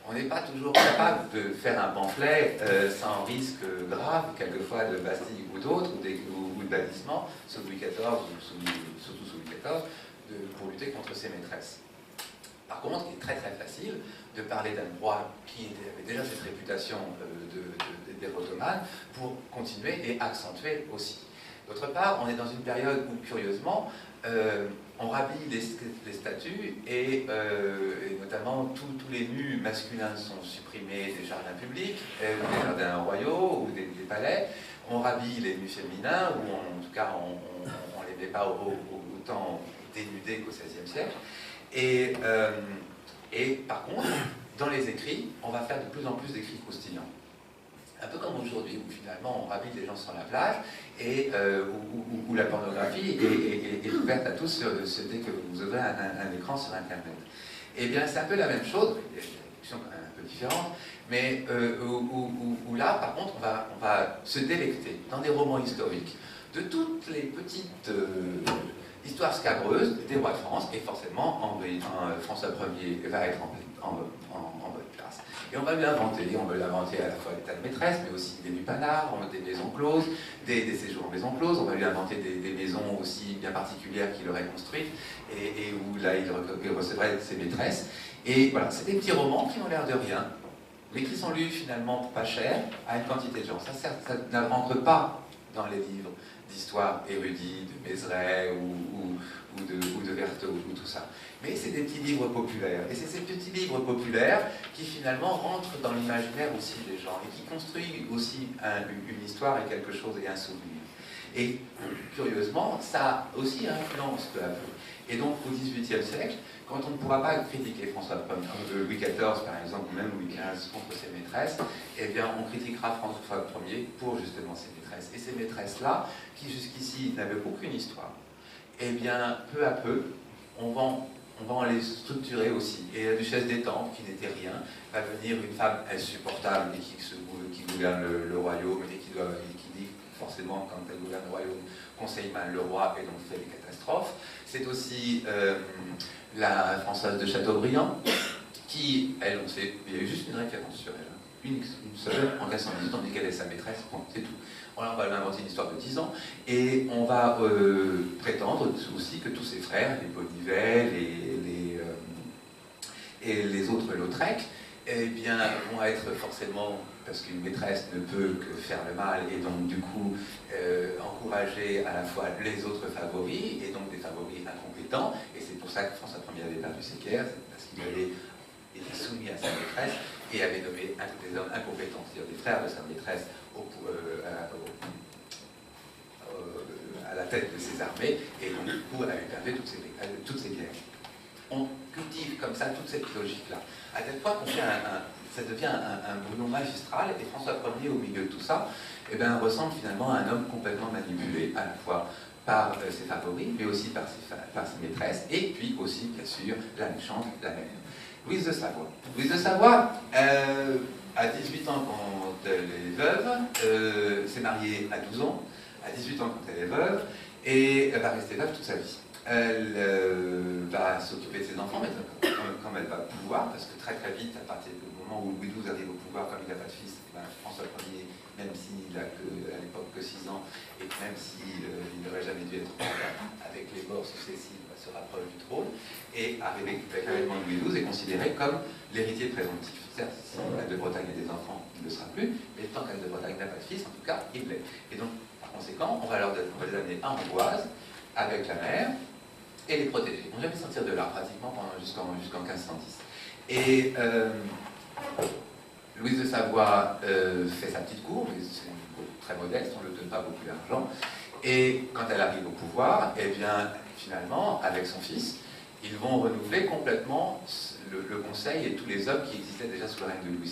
On n'est pas toujours capable de faire un pamphlet sans risque grave, quelquefois de Bastille ou d'autres, ou de bannissement, sous Louis XIV, surtout sous Louis XIV, pour lutter contre ses maîtresses. Par contre, il est très très facile de parler d'un roi qui avait déjà cette réputation d'érotomane pour continuer et accentuer aussi. D'autre part, on est dans une période où, curieusement, on rhabille les statues et notamment tous les nus masculins sont supprimés des jardins publics, des jardins royaux ou des palais. On rhabille les nus féminins, ou en tout cas on ne les met pas autant dénudés qu'au XVIe siècle. Et par contre, dans les écrits, on va faire de plus en plus d'écrits croustillants. Un peu comme aujourd'hui, où finalement on rhabille les gens sur la plage, et où la pornographie est ouverte à tous dès que vous ouvrez un écran sur Internet. Eh bien, c'est un peu la même chose, il y a une discussion quand même un peu différente, mais où là, par contre, on va se délecter dans des romans historiques de toutes les petites histoires scabreuses des rois de France, et forcément, François Ier va être en bonne place. Et on va lui inventer à la fois des tas de maîtresses, mais aussi des lupanards, des maisons closes, des séjours en maison close, on va lui inventer des maisons aussi bien particulières qu'il aurait construites, et où là il recevrait ses maîtresses. Et voilà, c'est des petits romans qui n'ont l'air de rien, mais qui sont lus finalement pas cher à une quantité de gens. Ça ne rentre pas dans les livres d'histoire érudits, de Mézeray ou de Vertot ou tout ça. Mais c'est des petits livres populaires. Et c'est ces petits livres populaires qui finalement rentrent dans l'imaginaire aussi des gens et qui construisent aussi une histoire et quelque chose et un souvenir. Et curieusement, ça aussi influence peu à peu. Et donc au XVIIIe siècle, quand on ne pourra pas critiquer François Ier, Louis XIV par exemple, ou même Louis XV contre ses maîtresses, eh bien on critiquera François Ier pour justement ses maîtresses. Et ces maîtresses-là, qui jusqu'ici n'avaient aucune histoire, eh bien peu à peu, on va les structurer aussi. Et la duchesse d'Étampes, qui n'était rien, va devenir une femme insupportable et qui gouverne le royaume et qui dit forcément, quand elle gouverne le royaume, conseille mal le roi et donc fait des catastrophes. C'est aussi la Françoise de Chateaubriand, qui, elle, on sait, il y a eu juste une référence sur elle, une seule, en 1518, tandis qu'elle est sa maîtresse, bon, c'est tout. On va lui inventer une histoire de 10 ans, et on va prétendre aussi que tous ses frères, les Bonnivet, et les autres Lautrec, eh bien, vont être forcément, parce qu'une maîtresse ne peut que faire le mal, et donc du coup encourager à la fois les autres favoris, et donc des favoris incompétents, et c'est pour ça que François Ier avait perdu ses guerres, parce qu'il allait était soumis à sa maîtresse et avait nommé des hommes incompétents, c'est-à-dire des frères de sa maîtresse à la tête de ses armées, et donc du coup avait perdu toutes ces guerres. On cultive comme ça toute cette logique-là, à tel point qu'on fait ça devient un boulot magistral, et François Ier, au milieu de tout ça, eh bien, ressemble finalement à un homme complètement manipulé, à la fois par ses favoris, mais aussi par ses maîtresses, et puis aussi, bien sûr, la méchante, la mère. Louise de Savoie. Louise de Savoie, à 18 ans quand elle est veuve, s'est mariée à 12 ans, à 18 ans quand elle est veuve, et elle va rester veuve toute sa vie. Elle va s'occuper de ses enfants, mais comme elle va pouvoir, parce que très très vite, à partir du moment où Louis XII arrive au pouvoir, comme il n'a pas de fils, François Ier, même s'il n'a à l'époque que 6 ans, et même s'il n'aurait jamais dû être roi, avec les morts successives, se rapproche du trône, et arrivé avec l'avènement de Louis XII est considéré comme l'héritier présomptif. Certes, si Anne de Bretagne a des enfants, il ne le sera plus, mais tant qu'Anne de Bretagne n'a pas de fils, en tout cas, il l'est. Et donc, par conséquent, on va les amener à Amboise, avec la mère, et les protéger. Ils ne vont jamais sortir de là, pratiquement jusqu'en 1510. Et Louise de Savoie fait sa petite cour, mais c'est une cour très modeste, on ne lui donne pas beaucoup d'argent. Et quand elle arrive au pouvoir, eh bien, finalement, avec son fils, ils vont renouveler complètement le conseil et tous les hommes qui existaient déjà sous le règne de Louis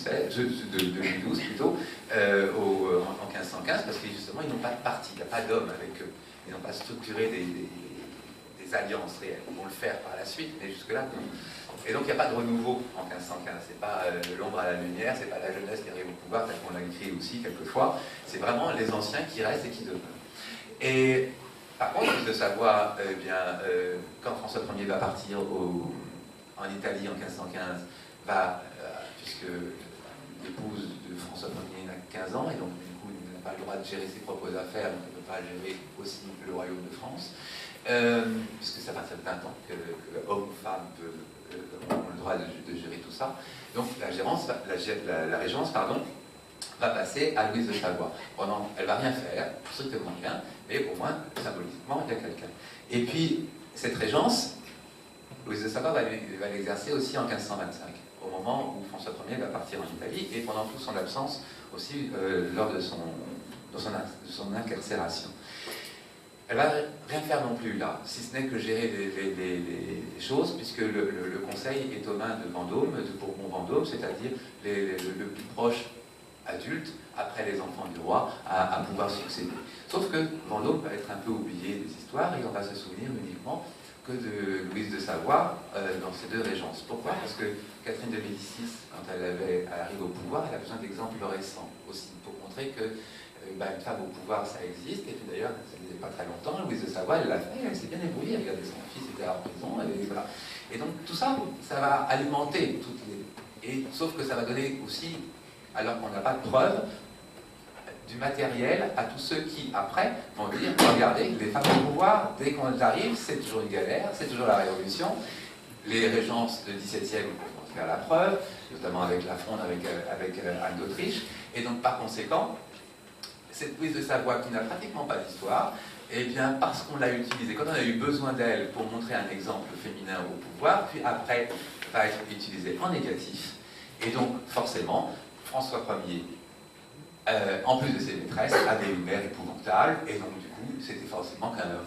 XII plutôt, en 1515, parce que justement, ils n'ont pas de parti, il n'y a pas d'hommes avec eux. Ils n'ont pas structuré des alliances réelles. Ils vont le faire par la suite, mais jusque-là, non. Et donc, il n'y a pas de renouveau en 1515. C'est pas l'ombre à la lumière, c'est pas la jeunesse qui arrive au pouvoir, tel qu'on l'a écrit aussi quelquefois. C'est vraiment les anciens qui restent et qui demeurent. Et par contre, Louise de Savoie, quand François Ier va partir en Italie en 1515, puisque l'épouse de François Ier n'a que 15 ans, et donc du coup, il n'a pas le droit de gérer ses propres affaires, donc il ne peut pas gérer aussi le royaume de France, puisque c'est à partir de 20 ans que homme ou femme ont le droit de gérer tout ça. Donc la régence, va passer à Louise de Savoie. Elle ne va rien faire, strictement rien, mais au moins, symboliquement, il y a quelqu'un. Et puis, cette régence, Louise de Savoie va l'exercer aussi en 1525, au moment où François Ier va partir en Italie, et pendant toute son absence aussi lors de son incarcération. Elle ne va rien faire non plus là, si ce n'est que gérer les choses, puisque le conseil est aux mains de Vendôme, de Bourbon-Vendôme, c'est-à-dire le plus proche adulte, après les enfants du roi, à pouvoir succéder. Sauf que Vendôme va être un peu oublié des histoires, et on va se souvenir uniquement que de Louise de Savoie dans ces deux régences. Pourquoi? Parce que Catherine de Médicis, quand elle arrive au pouvoir, elle a besoin d'exemples récents aussi, pour montrer que une femme au pouvoir, ça existe, et puis d'ailleurs, ça ne faisait pas très longtemps, Louise de Savoie, elle l'a fait, elle s'est bien débrouillée, elle regardait son fils, était en prison, et voilà. Et donc tout ça, ça va alimenter toutes les... Et, sauf que ça va donner aussi, alors qu'on n'a pas de preuve, du matériel à tous ceux qui, après, vont dire, regardez, les femmes au pouvoir, dès qu'on arrive, c'est toujours une galère, c'est toujours la révolution. Les régences du XVIIe vont faire la preuve, notamment avec la Fronde, avec Anne d'Autriche, et donc par conséquent, cette Louise de Savoie qui n'a pratiquement pas d'histoire, eh bien parce qu'on l'a utilisée, quand on a eu besoin d'elle pour montrer un exemple féminin au pouvoir, puis après va être utilisée en négatif, et donc forcément, François Ier, en plus de ses maîtresses, avait une mère épouvantable, et donc du coup, c'était forcément qu'un homme.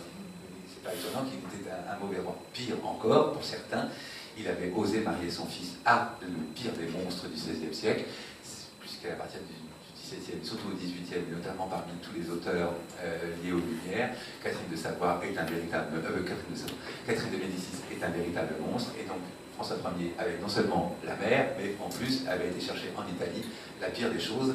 C'est pas étonnant qu'il était un mauvais roi. Pire encore, pour certains, il avait osé marier son fils à le pire des monstres du XVIe siècle, puisqu'à partir du XVIIe, surtout au XVIIIe, notamment parmi tous les auteurs liés aux Lumières, Catherine de Savoie est un véritable... Catherine de Médicis est un véritable monstre, et donc François Ier avait non seulement la mère, mais en plus avait été chercher en Italie la pire des choses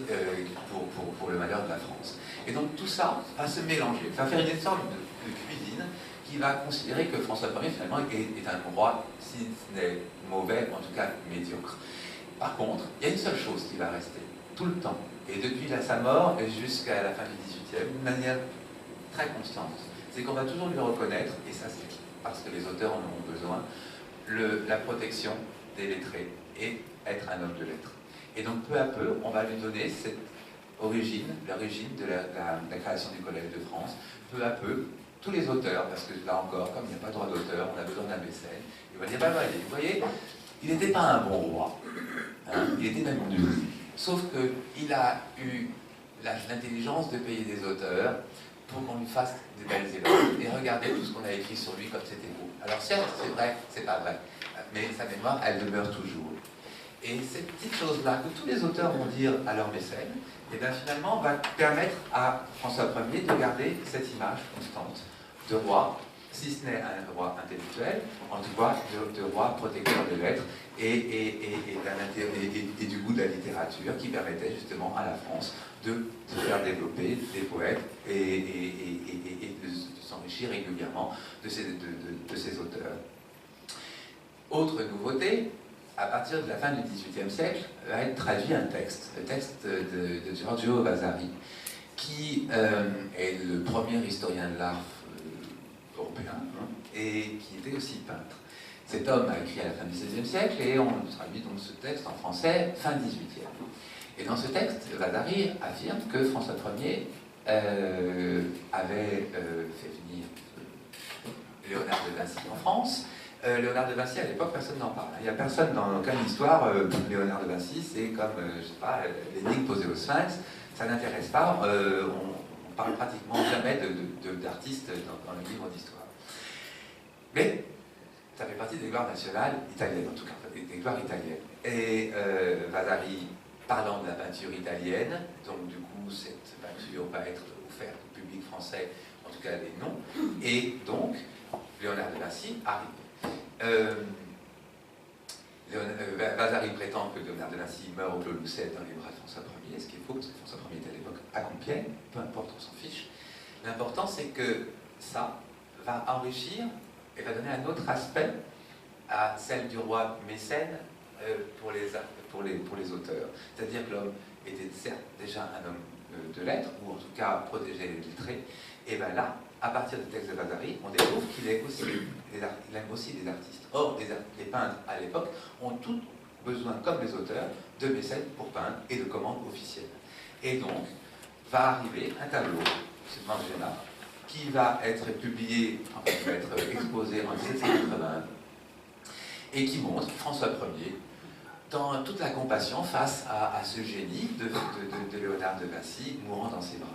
pour le malheur de la France. Et donc tout ça va se mélanger, va faire une sorte de cuisine qui va considérer que François Ier finalement est un roi, si ce n'est mauvais, en tout cas médiocre. Par contre, il y a une seule chose qui va rester, tout le temps, et depuis sa mort jusqu'à la fin du XVIIIe, d'une manière très constante, c'est qu'on va toujours lui reconnaître, et ça c'est parce que les auteurs en auront besoin, la protection des lettrés et être un homme de lettres. Et donc peu à peu, on va lui donner cette origine, l'origine de la création du Collège de France. Peu à peu, tous les auteurs, parce que là encore, comme il n'y a pas de droit d'auteur, on a besoin d'un mécène, il va dire, bah, allez, vous voyez, Il n'était pas un bon roi, hein, il était même nul. Sauf qu'il a eu l'intelligence de payer des auteurs pour qu'on lui fasse des belles éloges. Et regardez tout ce qu'on a écrit sur lui comme c'était beau. Alors certes, c'est vrai, c'est pas vrai, mais sa mémoire, elle demeure toujours. Et cette petite chose-là que tous les auteurs vont dire à leurs mécènes, et bien finalement va permettre à François Ier de garder cette image constante de roi, si ce n'est un roi intellectuel, en tout cas de roi protecteur des lettres et du goût de la littérature qui permettait justement à la France de se faire développer des poètes et de s'enrichir régulièrement de ces auteurs. Autre nouveauté, à partir de la fin du XVIIIe siècle, va être traduit un texte, le texte de Giorgio Vasari, qui est le premier historien de l'art européen, hein, et qui était aussi peintre. Cet homme a écrit à la fin du XVIe siècle, et on traduit donc ce texte en français fin XVIIIe. Et dans ce texte, Vasari affirme que François Ier avait fait venir Léonard de Vinci en France. Léonard de Vinci, à l'époque, personne n'en parle. Il n'y a personne dans aucune histoire. Léonard de Vinci, c'est comme, je sais pas, l'énigme posée au Sphinx. Ça n'intéresse pas. On parle pratiquement jamais d'artistes dans le livre d'histoire. Mais ça fait partie des gloires nationales italiennes, en tout cas, des gloires italiennes. Et Vasari, parlant de la peinture italienne, donc du coup, cette peinture va être offerte au public français, en tout cas les noms, et donc, Léonard de Vinci arrive. Vasari prétend que Léonard de Vinci meurt au Clos Lucette dans les bras de François Ier, ce qui est faux, parce que François Ier était à l'époque à Compiègne, peu importe, on s'en fiche. L'important, c'est que ça va enrichir et va donner un autre aspect à celle du roi mécène pour les auteurs. C'est-à-dire que l'homme était certes déjà un homme de lettres, ou en tout cas protégé et lettré, et bien là, à partir du texte de Vasari, on découvre qu'il aime aussi des artistes. Or, les peintres à l'époque ont tous besoin, comme les auteurs, de mécènes pour peindre et de commandes officielles. Et donc, va arriver un tableau, c'est Mangena, qui va être publié, enfin, qui va être exposé en 1780, et qui montre François Ier dans toute la compassion face à ce génie de Léonard de Vinci mourant dans ses bras.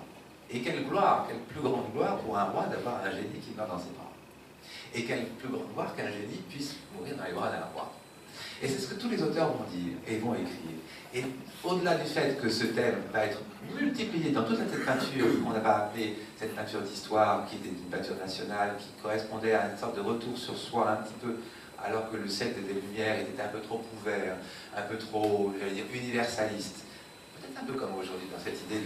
Et quelle gloire, quelle plus grande gloire pour un roi d'avoir un génie qui meurt dans ses bras. Et quelle plus grande gloire qu'un génie puisse mourir dans les bras d'un roi. Et c'est ce que tous les auteurs vont dire et vont écrire. Et au-delà du fait que ce thème va être multiplié dans toute cette peinture qu'on avait appelée cette peinture d'histoire, qui était une peinture nationale, qui correspondait à une sorte de retour sur soi un petit peu, alors que le siècle des Lumières était un peu trop ouvert, un peu trop, j'allais dire, universaliste. Peut-être un peu comme aujourd'hui dans cette idée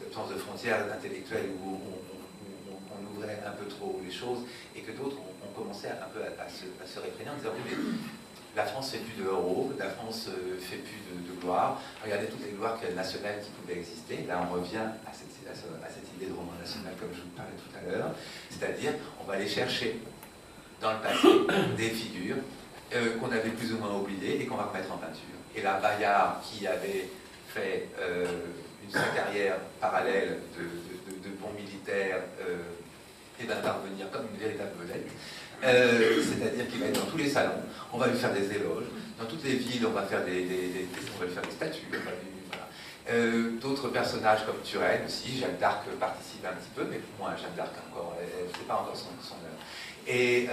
d'absence de frontières intellectuelles où on ouvrait un peu trop les choses et que d'autres ont commencé un peu à se réfréner en disant oui, mais la France fait plus de héros, la France fait plus de gloire. Regardez toutes les gloires nationales qui pouvaient exister. Là, on revient à cette idée de roman national comme je vous parlais tout à l'heure. C'est-à-dire, on va aller chercher dans le passé des figures qu'on avait plus ou moins oubliées et qu'on va remettre en peinture. Et là, Bayard, qui avait fait sa carrière parallèle de bon militaire, et va parvenir comme une véritable vedette. C'est-à-dire qu'il va être dans tous les salons, on va lui faire des éloges, dans toutes les villes on va faire on va lui faire des statues, voilà. D'autres personnages comme Turenne aussi, Jeanne d'Arc participe un petit peu, mais moins Jeanne d'Arc encore, c'est pas encore son œuvre. Et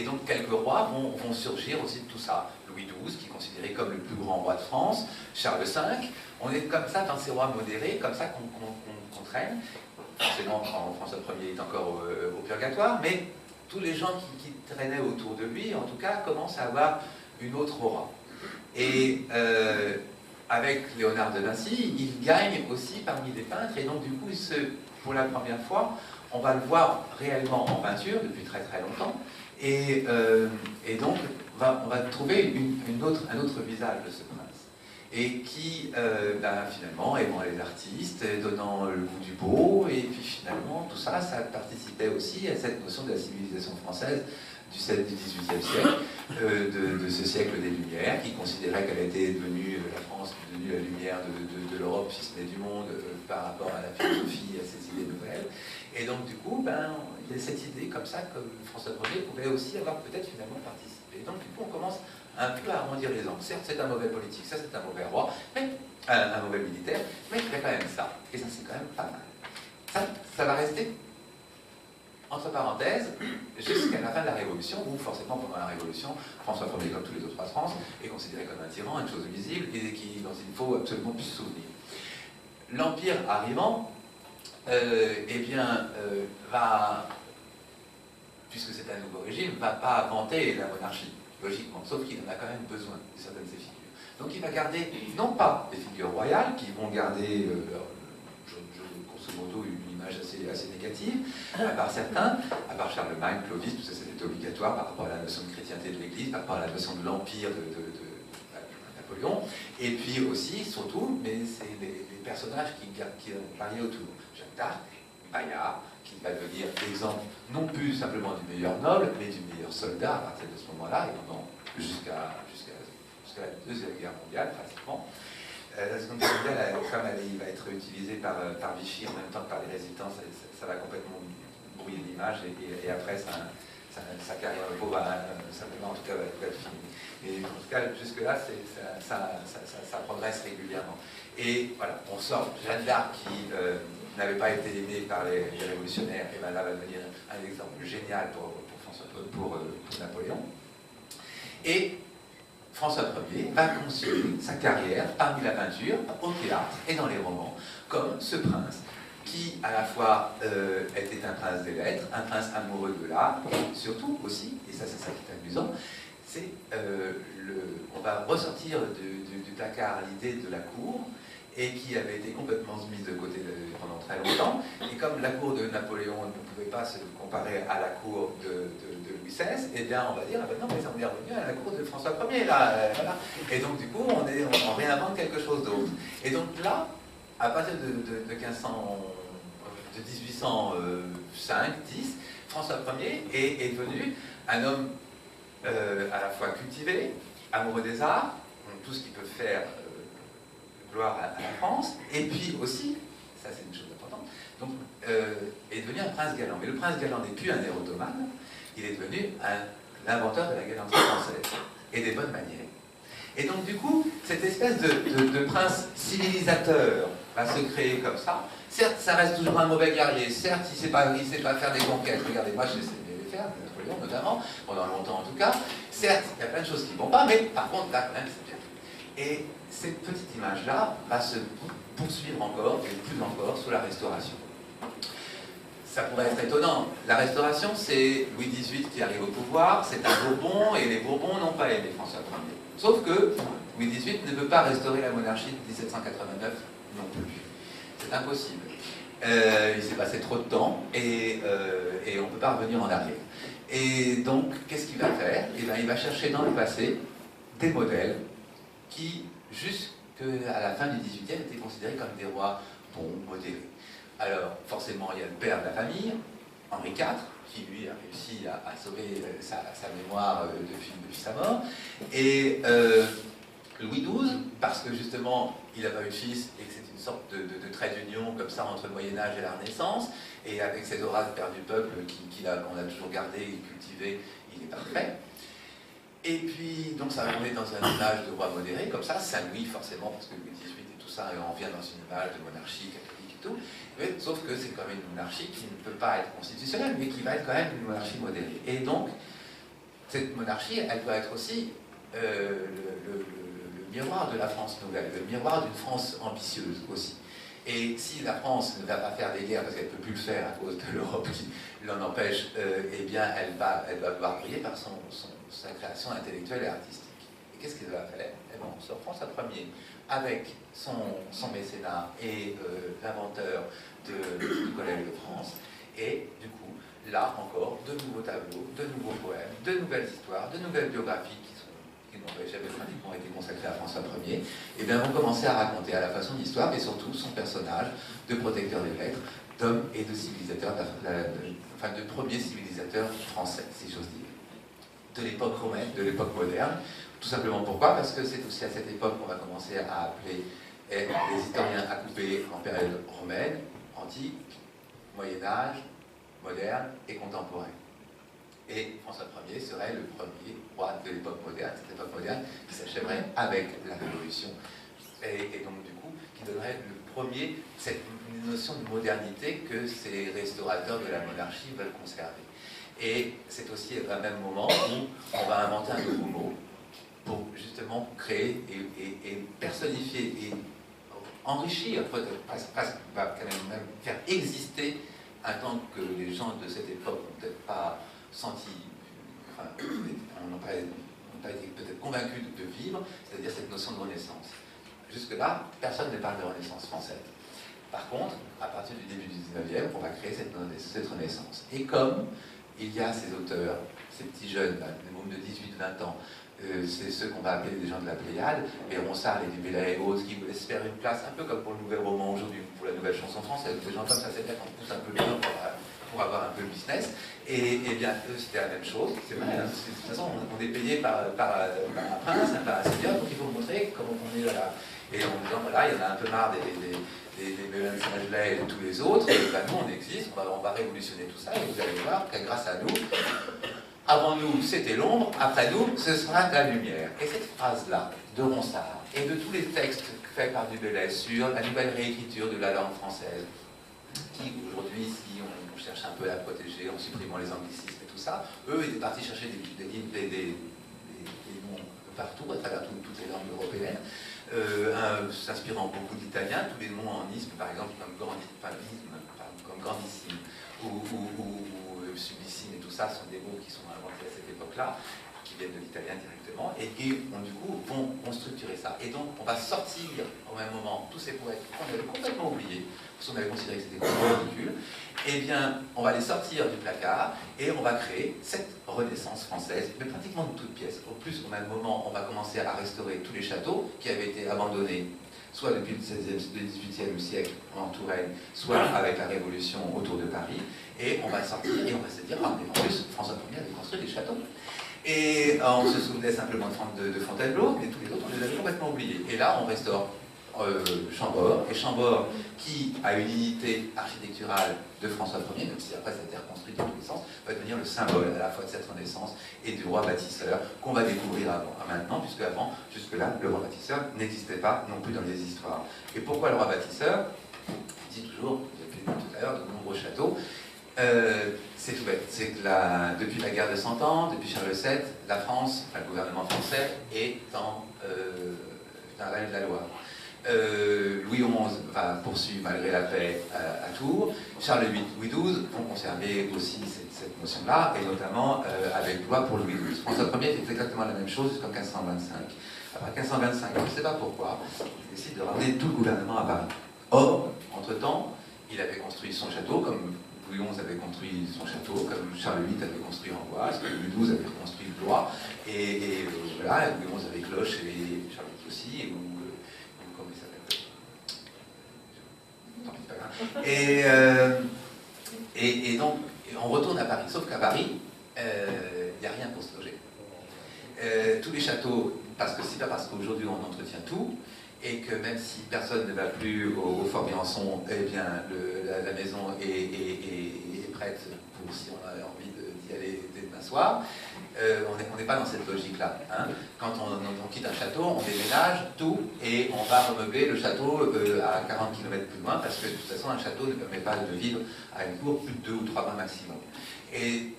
donc quelques rois vont surgir aussi de tout ça. Louis XII, qui est considéré comme le plus grand roi de France, Charles V, on est comme ça dans ces rois modérés, comme ça qu'on traîne. Forcément, François Ier est encore au purgatoire, mais tous les gens qui traînaient autour de lui, en tout cas, commencent à avoir une autre aura. Et avec Léonard de Vinci, il gagne aussi parmi les peintres, et donc du coup, pour la première fois, on va le voir réellement en peinture depuis très très longtemps, et donc on va trouver un autre visage de ce prince. Et qui, finalement, aimant les artistes, donnant le goût du beau, et puis finalement, tout ça, ça participait aussi à cette notion de la civilisation française du XVIIIe siècle, de ce siècle des Lumières, qui considérait qu'elle était devenue, la France, devenue la lumière de l'Europe, si ce n'est du monde, par rapport à la philosophie, à ces idées nouvelles. Et donc, du coup, cette idée comme ça, que François Ier pouvait aussi avoir peut-être finalement participé. Donc du coup, on commence un peu à arrondir les angles. Certes, c'est un mauvais politique, ça c'est un mauvais roi, mais un mauvais militaire, mais il y a quand même ça. Et ça, c'est quand même pas mal. Ça va rester entre parenthèses jusqu'à la fin de la Révolution, où forcément pendant la Révolution, François Ier, comme tous les autres rois de France, est considéré comme un tyran, une chose visible, et dont il faut absolument plus se souvenir. L'Empire arrivant, va, puisque c'est un nouveau régime, va pas vanter la monarchie, logiquement, sauf qu'il en a quand même besoin de certaines de ses figures. Donc il va garder, non pas des figures royales, qui vont garder, grosso modo, une image assez négative, à part certains, à part Charlemagne, Clovis, tout ça c'était obligatoire par rapport à la notion de chrétienté de l'Église, par rapport à la notion de l'Empire de Napoléon, et puis aussi, surtout, mais c'est les personnages qui variaient autour. Jeanne d'Arc, Bayard, qui va devenir l'exemple non plus simplement du meilleur noble, mais du meilleur soldat à partir de ce moment-là, et pendant jusqu'à la Deuxième Guerre mondiale, pratiquement. La Seconde Guerre mondiale, comme elle va être utilisée par Vichy en même temps que par les résistants, ça va complètement brouiller l'image, et après, sa carrière de pauvre va simplement, en tout cas, va être finie. Et en tout cas, jusque-là, ça progresse régulièrement. Et voilà, on sort Jeanne d'Arc qui n'avait pas été aimée par les révolutionnaires, et ben là va devenir un exemple génial pour Napoléon. Et François Ier va construire sa carrière parmi la peinture, au théâtre et dans les romans, comme ce prince qui, à la fois, était un prince des lettres, un prince amoureux de l'art, surtout aussi, et ça c'est ça qui est amusant, c'est on va ressortir du placard l'idée de la cour, et qui avait été complètement mise de côté pendant très longtemps. Et comme la cour de Napoléon ne pouvait pas se comparer à la cour de Louis XVI, eh bien on va dire, ah ben non, mais on est revenu à la cour de François Ier, là, voilà. Et donc du coup, on réinvente quelque chose d'autre. Et donc là, à partir de 1805-10, François Ier est devenu un homme à la fois cultivé, amoureux des arts, tout ce qui peut faire gloire à la France, et puis aussi, ça c'est une chose importante, donc, est devenu un prince galant. Mais le prince galant n'est plus un érotomane, il est devenu l'inventeur de la galanterie française, et des bonnes manières. Et donc du coup, cette espèce de prince civilisateur va se créer comme ça. Certes, ça reste toujours un mauvais guerrier, certes, il ne sait pas faire des conquêtes, regardez, moi je sais les faire, Napoléon notamment, pendant longtemps en tout cas. Certes, il y a plein de choses qui ne vont pas, mais par contre, là, quand même, c'est bien. Et cette petite image-là va se poursuivre encore, et plus encore, sous la Restauration. Ça pourrait être étonnant. La Restauration, c'est Louis XVIII qui arrive au pouvoir, c'est un Bourbon, et les Bourbons n'ont pas aimé François Ier. Sauf que Louis XVIII ne veut pas restaurer la monarchie de 1789 non plus. C'est impossible. Il s'est passé trop de temps, et on ne peut pas revenir en arrière. Et donc, qu'est-ce qu'il va faire? Eh bien, il va chercher dans le passé des modèles qui, jusqu'à la fin du XVIIIe, étaient considérés comme des rois bons, modérés. Alors, forcément, il y a le père de la famille, Henri IV, qui lui a réussi à sauver sa mémoire depuis sa mort, et Louis XII, parce que justement, il n'a pas eu de fils, et que c'est une sorte de trait d'union comme ça entre le Moyen-Âge et la Renaissance, et avec ces auras de père du peuple qu'on a toujours gardé et cultivé, il est parfait. Et puis, donc ça remet dans un image de roi modéré, comme ça, Saint-Louis forcément, parce que Louis XVIII et tout ça, on vient dans une image de monarchie catholique et tout, mais, sauf que c'est quand même une monarchie qui ne peut pas être constitutionnelle, mais qui va être quand même une monarchie modérée. Et donc, cette monarchie, elle doit être aussi le miroir de la France nouvelle, le miroir d'une France ambitieuse aussi. Et si la France ne va pas faire des guerres parce qu'elle ne peut plus le faire à cause de l'Europe qui l'en empêche, eh bien elle va pouvoir briller par sa création intellectuelle et artistique. Et qu'est-ce qu'elle va faire? Eh bien, on sort François Ier avec son mécénat et l'inventeur du Collège de France. Et du coup, là encore, de nouveaux tableaux, de nouveaux poèmes, de nouvelles histoires, de nouvelles biographies qui n'ont jamais pratiquement été consacrés à François Ier, et bien vont commencer à raconter à la façon de l'histoire, mais surtout son personnage de protecteur des lettres, d'homme et de civilisateur, enfin de premier civilisateur français, si j'ose dire, de l'époque romaine, de l'époque moderne. Tout simplement pourquoi? Parce que c'est aussi à cette époque qu'on va commencer à appeler les historiens à couper en période romaine, antique, Moyen-Âge, moderne et contemporaine. Et François Ier serait le premier roi de l'époque moderne, cette époque moderne qui s'achèverait avec la Révolution, et donc du coup qui donnerait le premier, cette notion de modernité que ces restaurateurs de la monarchie veulent conserver. Et c'est aussi à même moment où on va inventer un nouveau mot pour justement créer et personnifier et enrichir, presque va quand même faire exister, un temps que les gens de cette époque n'ont peut-être pas senti, enfin, on n'a pas été peut-être convaincus de vivre, c'est-à-dire cette notion de renaissance. Jusque-là, personne ne parle de renaissance française. Par contre, à partir du début du 19e, on va créer cette renaissance. Et comme il y a ces auteurs, ces petits jeunes, les mômes de 18-20 ans, c'est ceux qu'on va appeler des gens de la Pléiade, les Ronsard, les Dubélé et autres, qui voulaient se faire une place, un peu comme pour le nouvel roman aujourd'hui, pour la nouvelle chanson française, des gens comme ça, c'est-à-dire qu'on pousse un peu le temps pour avoir un peu le business. Et bien, eux, c'était la même chose, c'est vrai, hein, de toute façon, on est payé par un prince, par un seigneur, donc il faut montrer comment on est là. Et en disant, voilà, il y en a un peu marre des Mélène Saint-Gelais et de tous les autres, ben, nous, on existe, on va révolutionner tout ça, et vous allez voir que grâce à nous, avant nous, c'était l'ombre, après nous, ce sera la lumière. Et cette phrase-là, de Ronsard, et de tous les textes faits par Dubélé sur la nouvelle réécriture de la langue française, qui aujourd'hui, si on cherche un peu à la protéger en supprimant les anglicismes et tout ça, eux, ils étaient partis chercher des noms partout, à travers toutes les langues européennes, s'inspirant beaucoup d'italien, tous les noms en isme, par exemple, comme grandissime, ou sublissime, et tout ça sont des mots qui sont inventés à cette époque-là, qui viennent de l'italien directement, et qui, du coup, vont structurer ça. Et donc, on va sortir, au même moment, tous ces poètes qu'on avait complètement oubliés, parce qu'on avait considéré que c'était complètement ridicule, eh bien, on va les sortir du placard, et on va créer cette renaissance française, mais pratiquement de toutes pièces. Au plus, au même moment, on va commencer à restaurer tous les châteaux qui avaient été abandonnés, soit depuis le XVIIIe siècle en Touraine, soit avec la Révolution autour de Paris, et on va sortir et on va se dire, ah, mais en plus, François Ier avait construit des châteaux. Et on se souvenait simplement de Fontainebleau, mais tous les autres, on les avait complètement oubliés. Et là, on restaure Chambord, et Chambord, qui a une unité architecturale de François Ier, même si après ça a été reconstruit dans tous les sens, va devenir le symbole à la fois de cette renaissance et du roi bâtisseur qu'on va découvrir maintenant, puisque avant, jusque-là, le roi bâtisseur n'existait pas non plus dans les histoires. Et pourquoi le roi bâtisseur? Je dis toujours, vous avez vu tout à l'heure, de nombreux châteaux. C'est tout bête, c'est que depuis la guerre de 100 ans, depuis Charles VII, la France, enfin, le gouvernement français, est dans la vallée de la Loire. Louis XI va poursuivre malgré la paix à Tours. Charles VIII, Louis XII vont conserver aussi cette notion-là, et notamment avec loi pour Louis XII. François Ier fait exactement la même chose jusqu'en 1525. Après 1525, je ne sais pas pourquoi, il décide de ramener tout le gouvernement à Paris. Or, entre-temps, il avait construit son château, comme Louis XI avait construit son château, comme Charles VIII avait construit Amboise, comme Louis XII avait construit Blois, et voilà, Louis XI avait Cloche, et Charles VIII aussi, comment il s'appelle, tant pis, pas grave. Et donc, on retourne à Paris, sauf qu'à Paris, il n'y a rien pour se loger. Tous les châteaux, parce que c'est pas parce qu'aujourd'hui on entretient tout, et que même si personne ne va plus au Fort Biançon, eh bien la maison est prête pour si on a envie d'y aller dès demain soir. On n'est pas dans cette logique-là. Hein. Quand on quitte un château, on déménage tout et on va remeubler le château à 40 km plus loin, parce que de toute façon un château ne permet pas de vivre à une cour plus de 2 ou 3 mois maximum. Et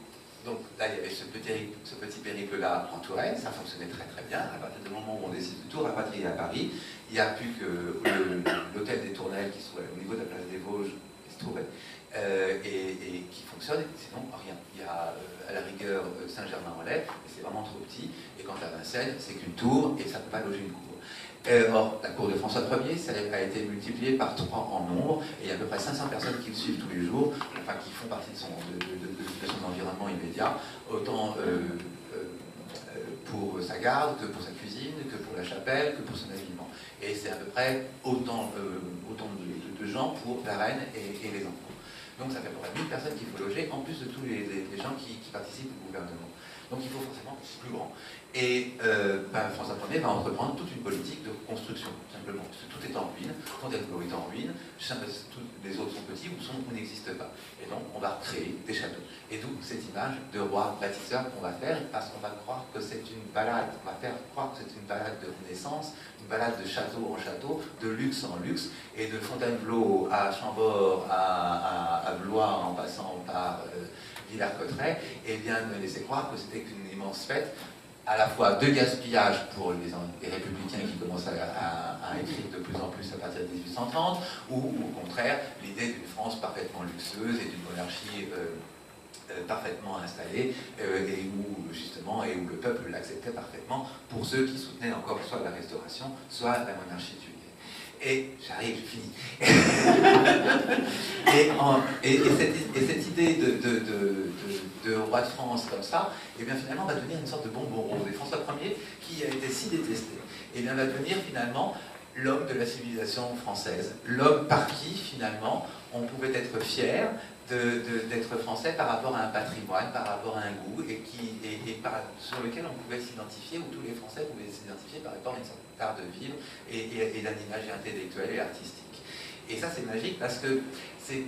donc là, il y avait ce petit périple-là en Touraine, ça fonctionnait très très bien. À partir du moment où on décide de tout rapatrier à Paris, il n'y a plus que l'hôtel des Tournelles qui se trouve au niveau de la place des Vosges, qui se trouvait, et qui fonctionne, sinon rien. Il y a à la rigueur Saint-Germain-en-Laye, mais c'est vraiment trop petit, et quant à Vincennes, c'est qu'une tour, et ça ne peut pas loger une cour. Or, la cour de François Ier, ça a été multiplié par 3 en nombre, et il y a à peu près 500 personnes qui le suivent tous les jours, enfin qui font partie de son environnement immédiat, autant pour sa garde, que pour sa cuisine, que pour la chapelle, que pour son habillement. Et c'est à peu près autant de gens pour la reine et les enfants. Donc ça fait à peu près 1000 personnes qu'il faut loger, en plus de tous les gens qui participent au gouvernement. Donc il faut forcément plus grand. Et François Ier va entreprendre toute une politique de construction, simplement. Parce que tout est en ruine, Fontainebleau est en ruine, les autres sont petits ou n'existent pas. Et donc on va créer des châteaux. Et d'où cette image de roi bâtisseur qu'on va faire, parce qu'on va croire que c'est une balade, on va faire croire que c'est une balade de Renaissance, une balade de château en château, de luxe en luxe, et de Fontainebleau à Chambord, à Blois, en passant par Villers-Cotterêts, et bien de laisser croire que c'était qu'une immense fête, à la fois de gaspillage pour les républicains qui commencent à écrire de plus en plus à partir de 1830, ou au contraire l'idée d'une France parfaitement luxueuse et d'une monarchie parfaitement installée, et où le peuple l'acceptait parfaitement pour ceux qui soutenaient encore soit la Restauration, soit la monarchie de Juillet. Et j'arrive, je finis. et cette idée de roi de France comme ça, et bien finalement va devenir une sorte de bonbon rose. Et François Ier, qui a été si détesté, et bien va devenir finalement l'homme de la civilisation française, l'homme par qui finalement on pouvait être fier d'être français par rapport à un patrimoine, par rapport à un goût, sur lequel on pouvait s'identifier, où tous les Français pouvaient s'identifier par rapport à une certaine art de vivre et d'un image intellectuel et artistique. Et ça c'est magique parce que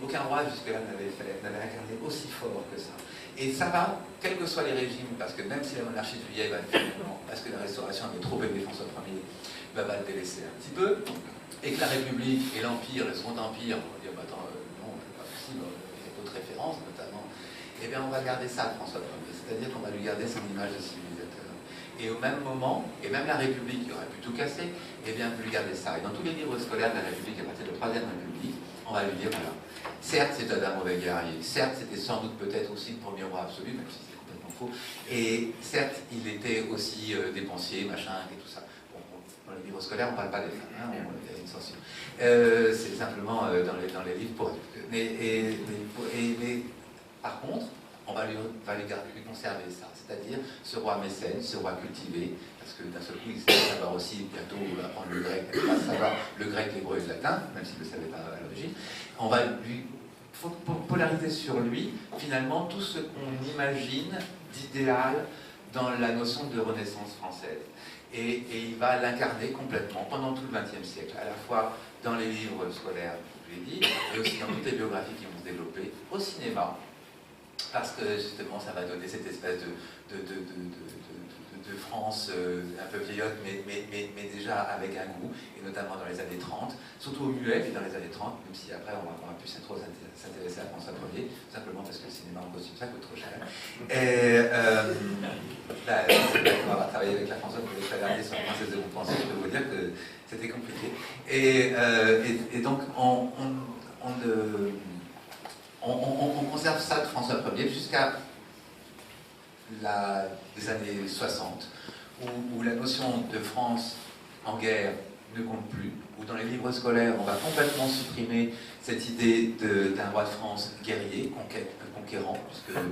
aucun roi jusque-là n'avait incarné aussi fort que ça. Et ça va, quels que soient les régimes, parce que même si la monarchie de Juillet va finalement, parce que la Restauration avait trop aimé François Ier, va le délaisser un petit peu, et que la République et l'Empire, le Second Empire, on va dire, attends, non, c'est pas possible, il y a d'autres références notamment, eh bien on va garder ça de François Ier, c'est-à-dire qu'on va lui garder son image de civilisateur. Et au même moment, et même la République, qui aurait pu tout casser, eh bien on peut lui garder ça. Et dans tous les livres scolaires de la République, à partir de la Troisième République, on va lui dire, voilà, certes c'était un mauvais guerrier, certes c'était sans doute peut-être aussi le premier roi absolu, même si c'est complètement faux, et certes il était aussi dépensier, machin, et tout ça. Bon, dans les livres scolaires on ne parle pas des femmes, hein, il y a une censure. C'est simplement dans les livres pour adultes. Mais par contre, on va lui conserver ça, c'est-à-dire ce roi mécène, ce roi cultivé, parce que d'un seul coup il sait savoir aussi bientôt apprendre le grec, il va savoir le grec, l'hébreu et le latin, même s'il ne le savait pas à l'origine. On va lui polariser sur lui finalement tout ce qu'on imagine d'idéal dans la notion de Renaissance française. Et il va l'incarner complètement pendant tout le XXe siècle, à la fois dans les livres scolaires, je l'ai dit, et aussi dans toutes les biographies qui vont se développer, au cinéma, parce que justement ça va donner cette espèce de France un peu vieillotte, mais déjà avec un goût, et notamment dans les années 30, surtout au muet, et dans les années 30, même si après on va plus trop s'intéresser à François Ier, simplement parce que le cinéma en costume ça coûte trop cher. Et on va travailler avec la Françoise pour les faire sur la princesse de Montpensier, je peux vous dire que c'était compliqué. Et donc on conserve ça de François Ier jusqu'à les années 60, où la notion de France en guerre ne compte plus, où dans les livres scolaires on va complètement supprimer cette idée d'un roi de France guerrier, conquérant, puisque la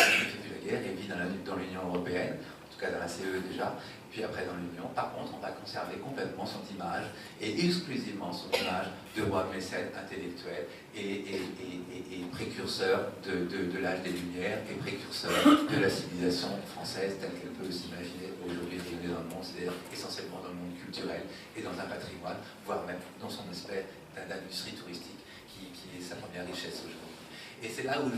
France ne fait plus la guerre et vit dans l'Union européenne, en tout cas dans la CE déjà, puis après dans l'Union. Par contre, on va conserver complètement son image, et exclusivement son image de roi mécène intellectuel et précurseur de l'âge des Lumières, et précurseur de la civilisation française telle qu'elle peut s'imaginer aujourd'hui rayonner dans le monde, c'est-à-dire essentiellement dans le monde culturel et dans un patrimoine, voire même dans son aspect d'industrie touristique qui est sa première richesse aujourd'hui. Et c'est là où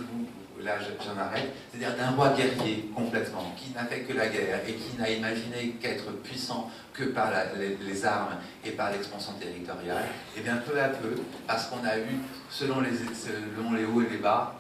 j'en arrête, c'est-à-dire d'un roi guerrier complètement, qui n'a fait que la guerre et qui n'a imaginé qu'être puissant que par les armes et par l'expansion territoriale, et bien peu à peu, parce qu'on a eu, selon les hauts et les bas,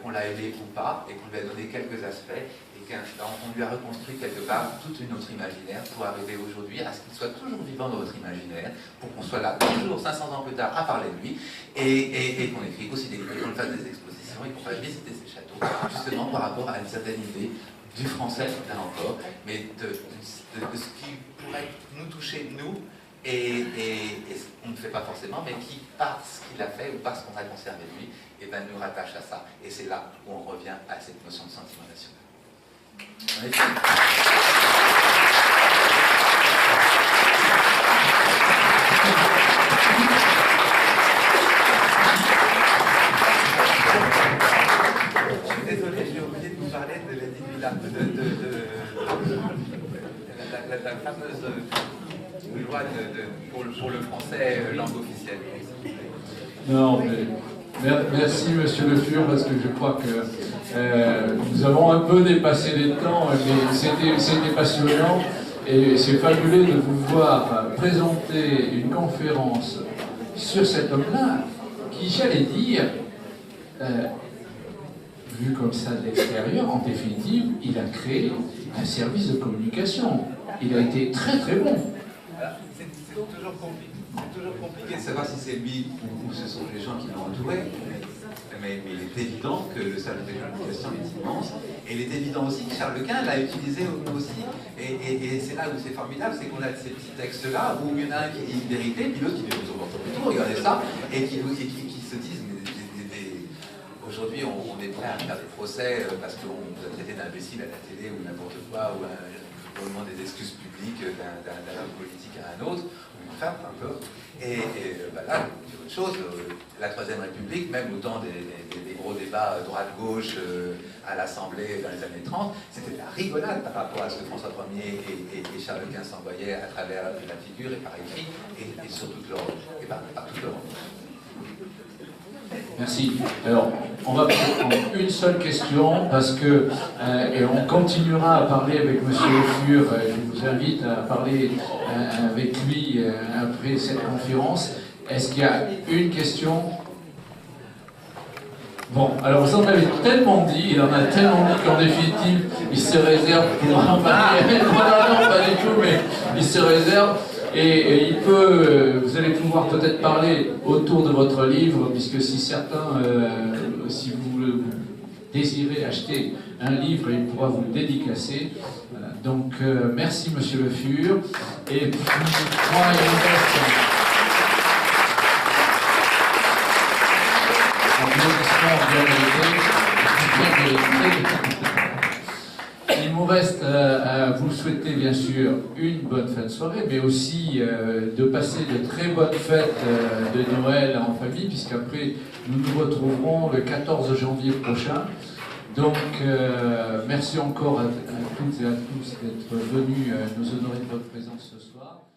qu'on l'a aidé ou pas, et qu'on lui a donné quelques aspects, et qu'on lui a reconstruit quelque part toute une autre imaginaire pour arriver aujourd'hui à ce qu'il soit toujours vivant dans notre imaginaire, pour qu'on soit là toujours 500 ans plus tard à parler de lui, et qu'on écrive aussi des livres, qu'on fasse des expositions, et qu'on fasse visiter ses châteaux, justement par rapport à une certaine idée du français, là encore, mais de ce qui pourrait nous toucher, nous, et on ne fait pas forcément, mais qui, par ce qu'il a fait ou parce qu'on a conservé de lui, et ben, nous rattache à ça. Et c'est là où on revient à cette notion de sentiment national. On est fini. Je suis désolé, j'ai oublié de vous parler de l'édition. français langue officielle. Non, mais merci Monsieur Le Fur, parce que je crois que nous avons un peu dépassé les temps, mais c'était passionnant. Et c'est fabuleux de vous voir présenter une conférence sur cet homme-là, qui, j'allais dire, vu comme ça de l'extérieur, en définitive, il a créé un service de communication. Il a été très très bon. C'est toujours compliqué de savoir si c'est lui ou ce sont les gens qui l'ont entouré. Mais il est évident que le service de communication est immense. Et il est évident aussi que Charles Quint l'a utilisé aussi. Et c'est là où c'est formidable, c'est qu'on a ces petits textes-là où il y en a un qui dit une vérité, puis l'autre qui dit plutôt, regardez ça, et qui se disent, aujourd'hui on est prêt à faire des procès parce qu'on vous a traité d'imbécile à la télé ou n'importe quoi, ou on demande des excuses publiques d'un homme politique à un autre, enfin, peu importe. Et là, c'est autre chose. La Troisième République, même au temps des gros débats droite-gauche à l'Assemblée dans les années 30, c'était de la rigolade par rapport à ce que François Ier et Charles Quint s'envoyaient à travers la figure et par écrit, et sur toute l'Europe. Et par toute l'Europe. Merci. Alors, on va prendre une seule question, parce que, et on continuera à parler avec M. Le Fur. Je vous invite à parler avec lui après cette conférence. Est-ce qu'il y a une question? Bon, alors vous en avez tellement dit, il en a tellement dit qu'en définitive, il se réserve pour en parler. Non, pas du tout, mais il se réserve. Et il peut, vous allez pouvoir peut-être parler autour de votre livre, puisque si certains, si vous désirez acheter un livre, il pourra vous le dédicacer. Voilà. Donc, merci Monsieur Le Fur. Et puis, moi, il me reste il nous reste à vous souhaiter bien sûr une bonne fin de soirée, mais aussi de passer de très bonnes fêtes de Noël en famille, puisqu'après nous nous retrouverons le 14 janvier prochain. Donc merci encore à toutes et à tous d'être venus nous honorer de votre présence ce soir.